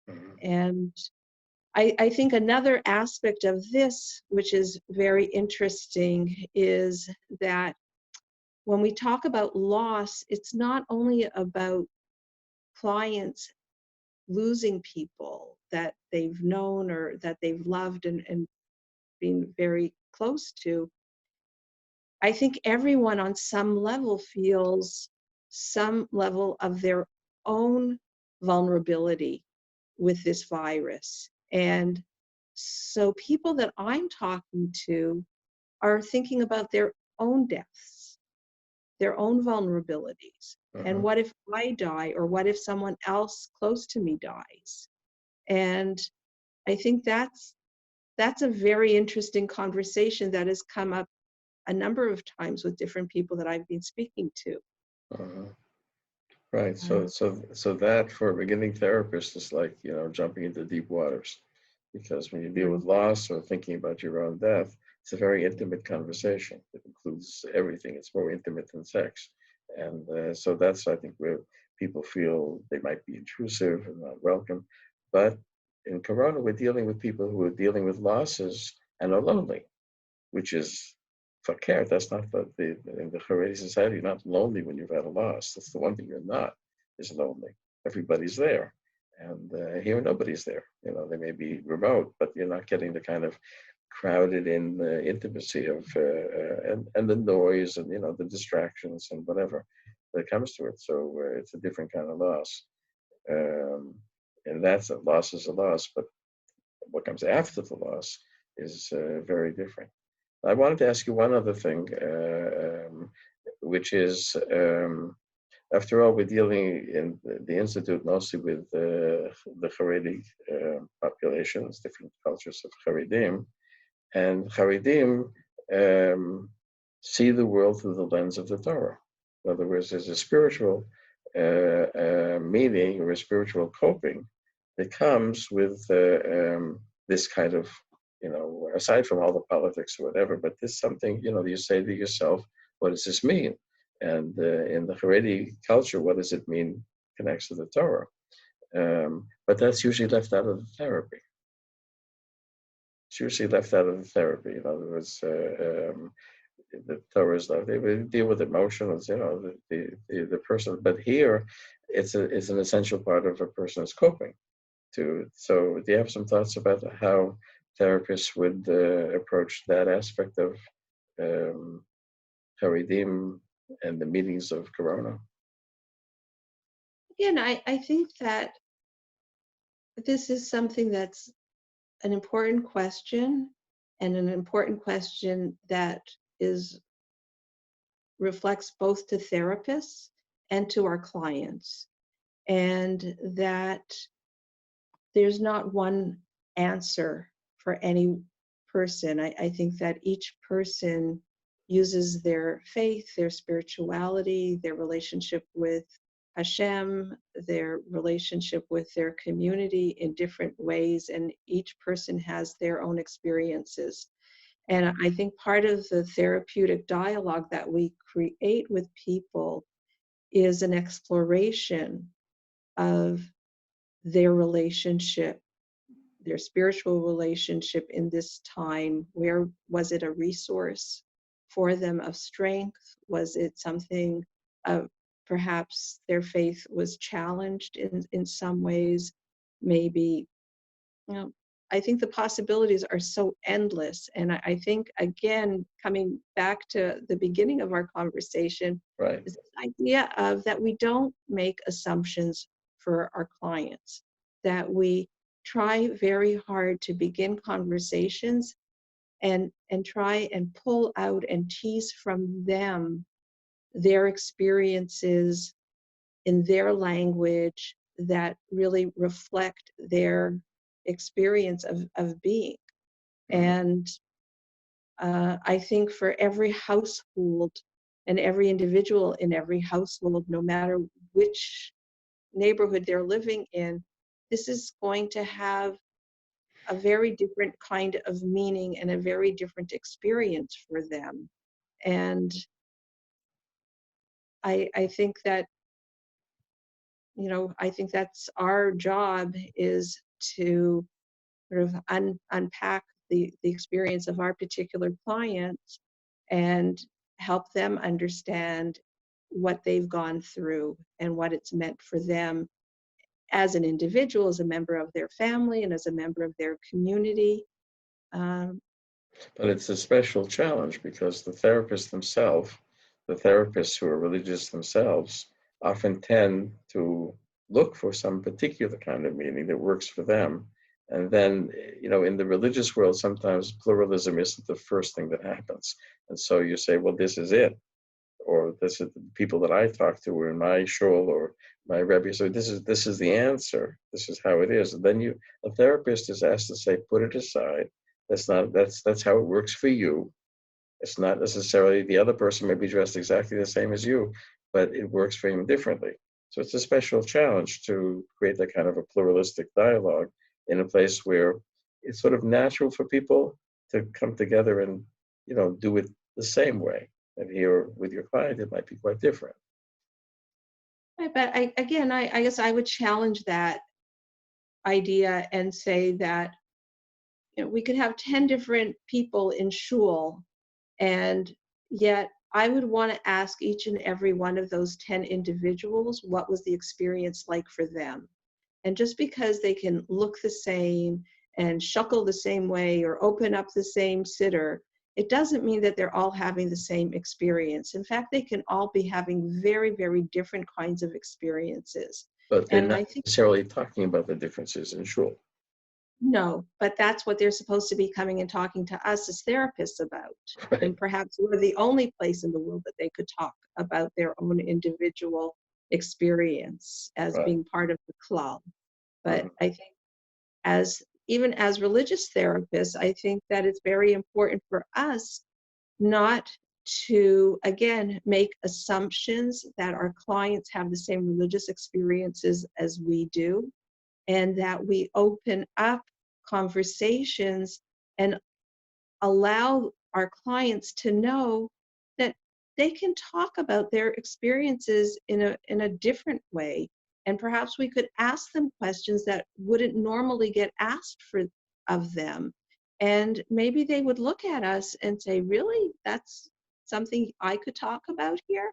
Hmm. And I think another aspect of this, which is very interesting, is that when we talk about loss, it's not only about clients losing people that they've known or that they've loved and been very close to. I think everyone on some level feels some level of their own vulnerability with this virus. And so people that I'm talking to are thinking about their own deaths, their own vulnerabilities. And Hmm. what if I die, or what if someone else close to me dies? And I think that's a very interesting conversation that has come up a number of times with different people that I've been speaking to. Hmm. Right. So that for a beginning therapist is like, jumping into deep waters, because when you deal Right. with loss or thinking about your own death, it's a very intimate conversation. It includes everything. It's more intimate than sex. And so that's, I think, where people feel they might be intrusive and not welcome. But in Corona, we're dealing with people who are dealing with losses and are lonely, which is fakir. That's not in the Haredi society. You're not lonely when you've had a loss. That's the one thing you're not, is lonely. Everybody's there, and here nobody's there. They may be remote, but you're not getting the kind of crowded in intimacy of and the noise and the distractions and whatever that comes to it. So it's a different kind of loss, um, and that's a loss is a loss. But what comes after the loss is very different. I wanted to ask you one other thing, which is, after all, we're dealing in the Institute mostly with the Haredi populations, different cultures of Haredim, and Haredim um, see the world through the lens of the Torah. In other words, there's a spiritual meaning or a spiritual coping that comes with this kind of, aside from all the politics or whatever, but this something, you say to yourself, what does this mean? And in the Haredi culture, what does it mean connects to the Torah? But that's usually left out of the therapy. It's usually left out of the therapy. In other words, the Torah is left. They would deal with emotions, the person. But here, it's an essential part of a person's coping. So, do you have some thoughts about how therapists would approach that aspect of um, Haredim and the meetings of Corona? Again, I think that this is something that's an important question, and an important question that is reflects both to therapists and to our clients, and that there's not one answer for any person. I think that each person uses their faith, their spirituality, their relationship with Hashem, their relationship with their community in different ways, and each person has their own experiences. And I think part of the therapeutic dialogue that we create with people is an exploration of their relationship, their spiritual relationship in this time. Where was it a resource for them of strength? Was it something of perhaps their faith was challenged in some ways? Maybe, you know, I think the possibilities are so endless. And I think, again, coming back to the beginning of our conversation, Right. is this idea of that we don't make assumptions for our clients, that we try very hard to begin conversations and try and pull out and tease from them their experiences in their language that really reflect their experience of being. Mhm. And I think for every household and every individual in every household, no matter which neighborhood they're living in, this is going to have a very different kind of meaning and a very different experience for them. And I think that, I think that's our job, is to sort of unpack the experience of our particular clients and help them understand what they've gone through and what it's meant for them as an individual, as a member of their family, and as a member of their community. Um, But it's a special challenge because the therapists who are religious themselves, often tend to look for some particular kind of meaning that works for them. And then, in the religious world, sometimes pluralism isn't the first thing that happens. And so you say, well, this is it. Or this is the people that I talk to or in my shul or my rebbe. So this is the answer. This is how it is. And then a therapist is asked to say, put it aside. That's how it works for you. It's not necessarily the other person may be dressed exactly the same as you, but it works for him differently. So it's a special challenge to create that kind of a pluralistic dialogue in a place where it's sort of natural for people to come together and, do it the same way. And here with your client, it might be quite different. Right, but I guess I would challenge that idea and say that we could have 10 different people in shul, and yet I would want to ask each and every one of those 10 individuals what was the experience like for them. And just because they can look the same and shuckle the same way or open up the same sitter, it doesn't mean that they're all having the same experience. In fact, they can all be having very, very different kinds of experiences. But they're And not I think necessarily talking about the differences in shul. no, but that's what they're supposed to be coming and talking to us as therapists about. Right. And perhaps we're the only place in the world that they could talk about their own individual experience as Right. being part of the club. But Mhm. I think as even as religious therapists, I think that it's very important for us not to, again, make assumptions that our clients have the same religious experiences as we do, and that we open up conversations and allow our clients to know that they can talk about their experiences in a different way. And perhaps we could ask them questions that wouldn't normally get asked of them. And maybe they would look at us and say, really, that's something I could talk about here?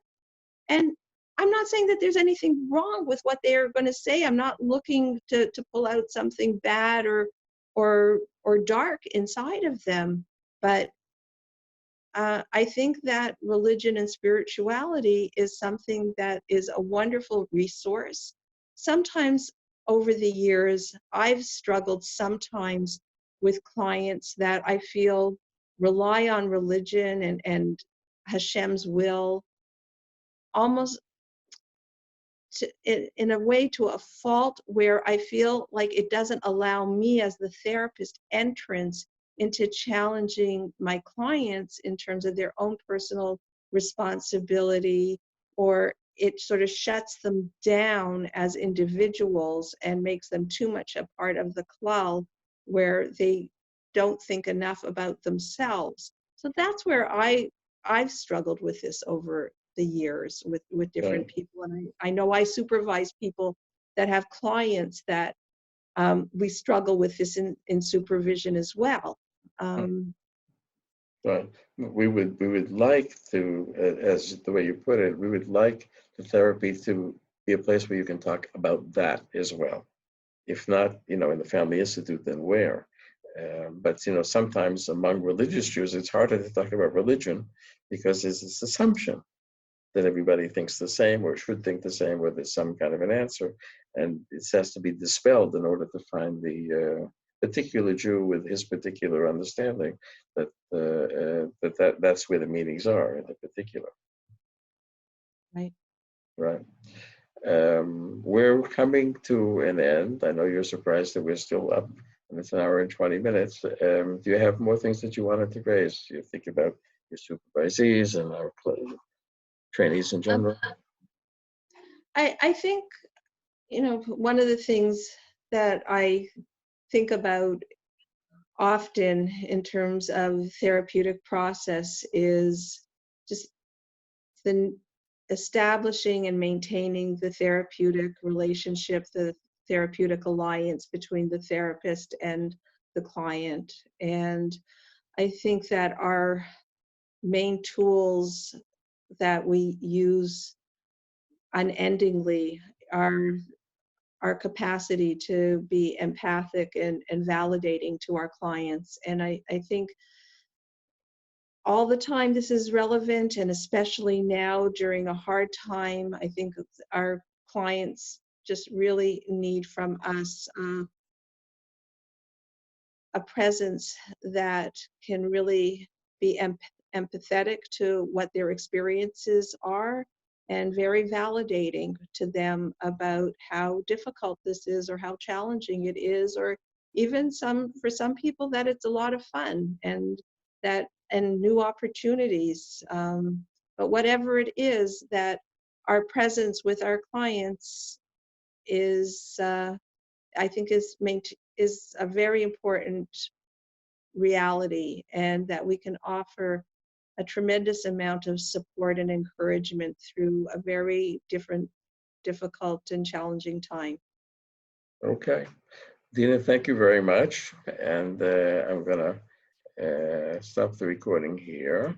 And I'm not saying that there's anything wrong with what they're going to say. I'm not looking to pull out something bad or dark inside of them. But I think that religion and spirituality is something that is a wonderful resource. Sometimes over the years, I've struggled sometimes with clients that I feel rely on religion and Hashem's will almost in a way to a fault where I feel like it doesn't allow me as the therapist entrance into challenging my clients in terms of their own personal responsibility, or it sort of shuts them down as individuals and makes them too much a part of the klal where they don't think enough about themselves. So that's where I've struggled with this over the years with different Right. people. And I know I supervise people that have clients that we struggle with this in supervision as well. Mm. Um, Right. We would like to, as the way you put it, we would like the therapy to be a place where you can talk about that as well. If not, in the Family Institute, then where? But sometimes among religious Jews, it's harder to talk about religion because there's this assumption that everybody thinks the same or should think the same, or there's some kind of an answer, and it has to be dispelled in order to find the particular Jew with his particular understanding that's where the meanings are in the particular. right. Right. We're coming to an end. I know you're surprised that we're still up, and it's an hour and 20 minutes. Do you have more things that you wanted to raise? You think about your supervisees and our trainees in Um, general? I think, one of the things that I think about often in terms of therapeutic process is just the establishing and maintaining the therapeutic relationship, the therapeutic alliance between the therapist and the client. And I think that our main tools that we use unendingly are our capacity to be empathic and validating to our clients. And I think all the time this is relevant, and especially now during a hard time. I think our clients just really need from us a presence that can really be empathetic to what their experiences are and very validating to them about how difficult this is or how challenging it is, or even for some people that it's a lot of fun and new opportunities. But whatever it is, that our presence with our clients is, I think, is a very important reality, and that we can offer a tremendous amount of support and encouragement through a very difficult and challenging time. Okay. Deena, thank you very much. And I'm going to stop the recording here.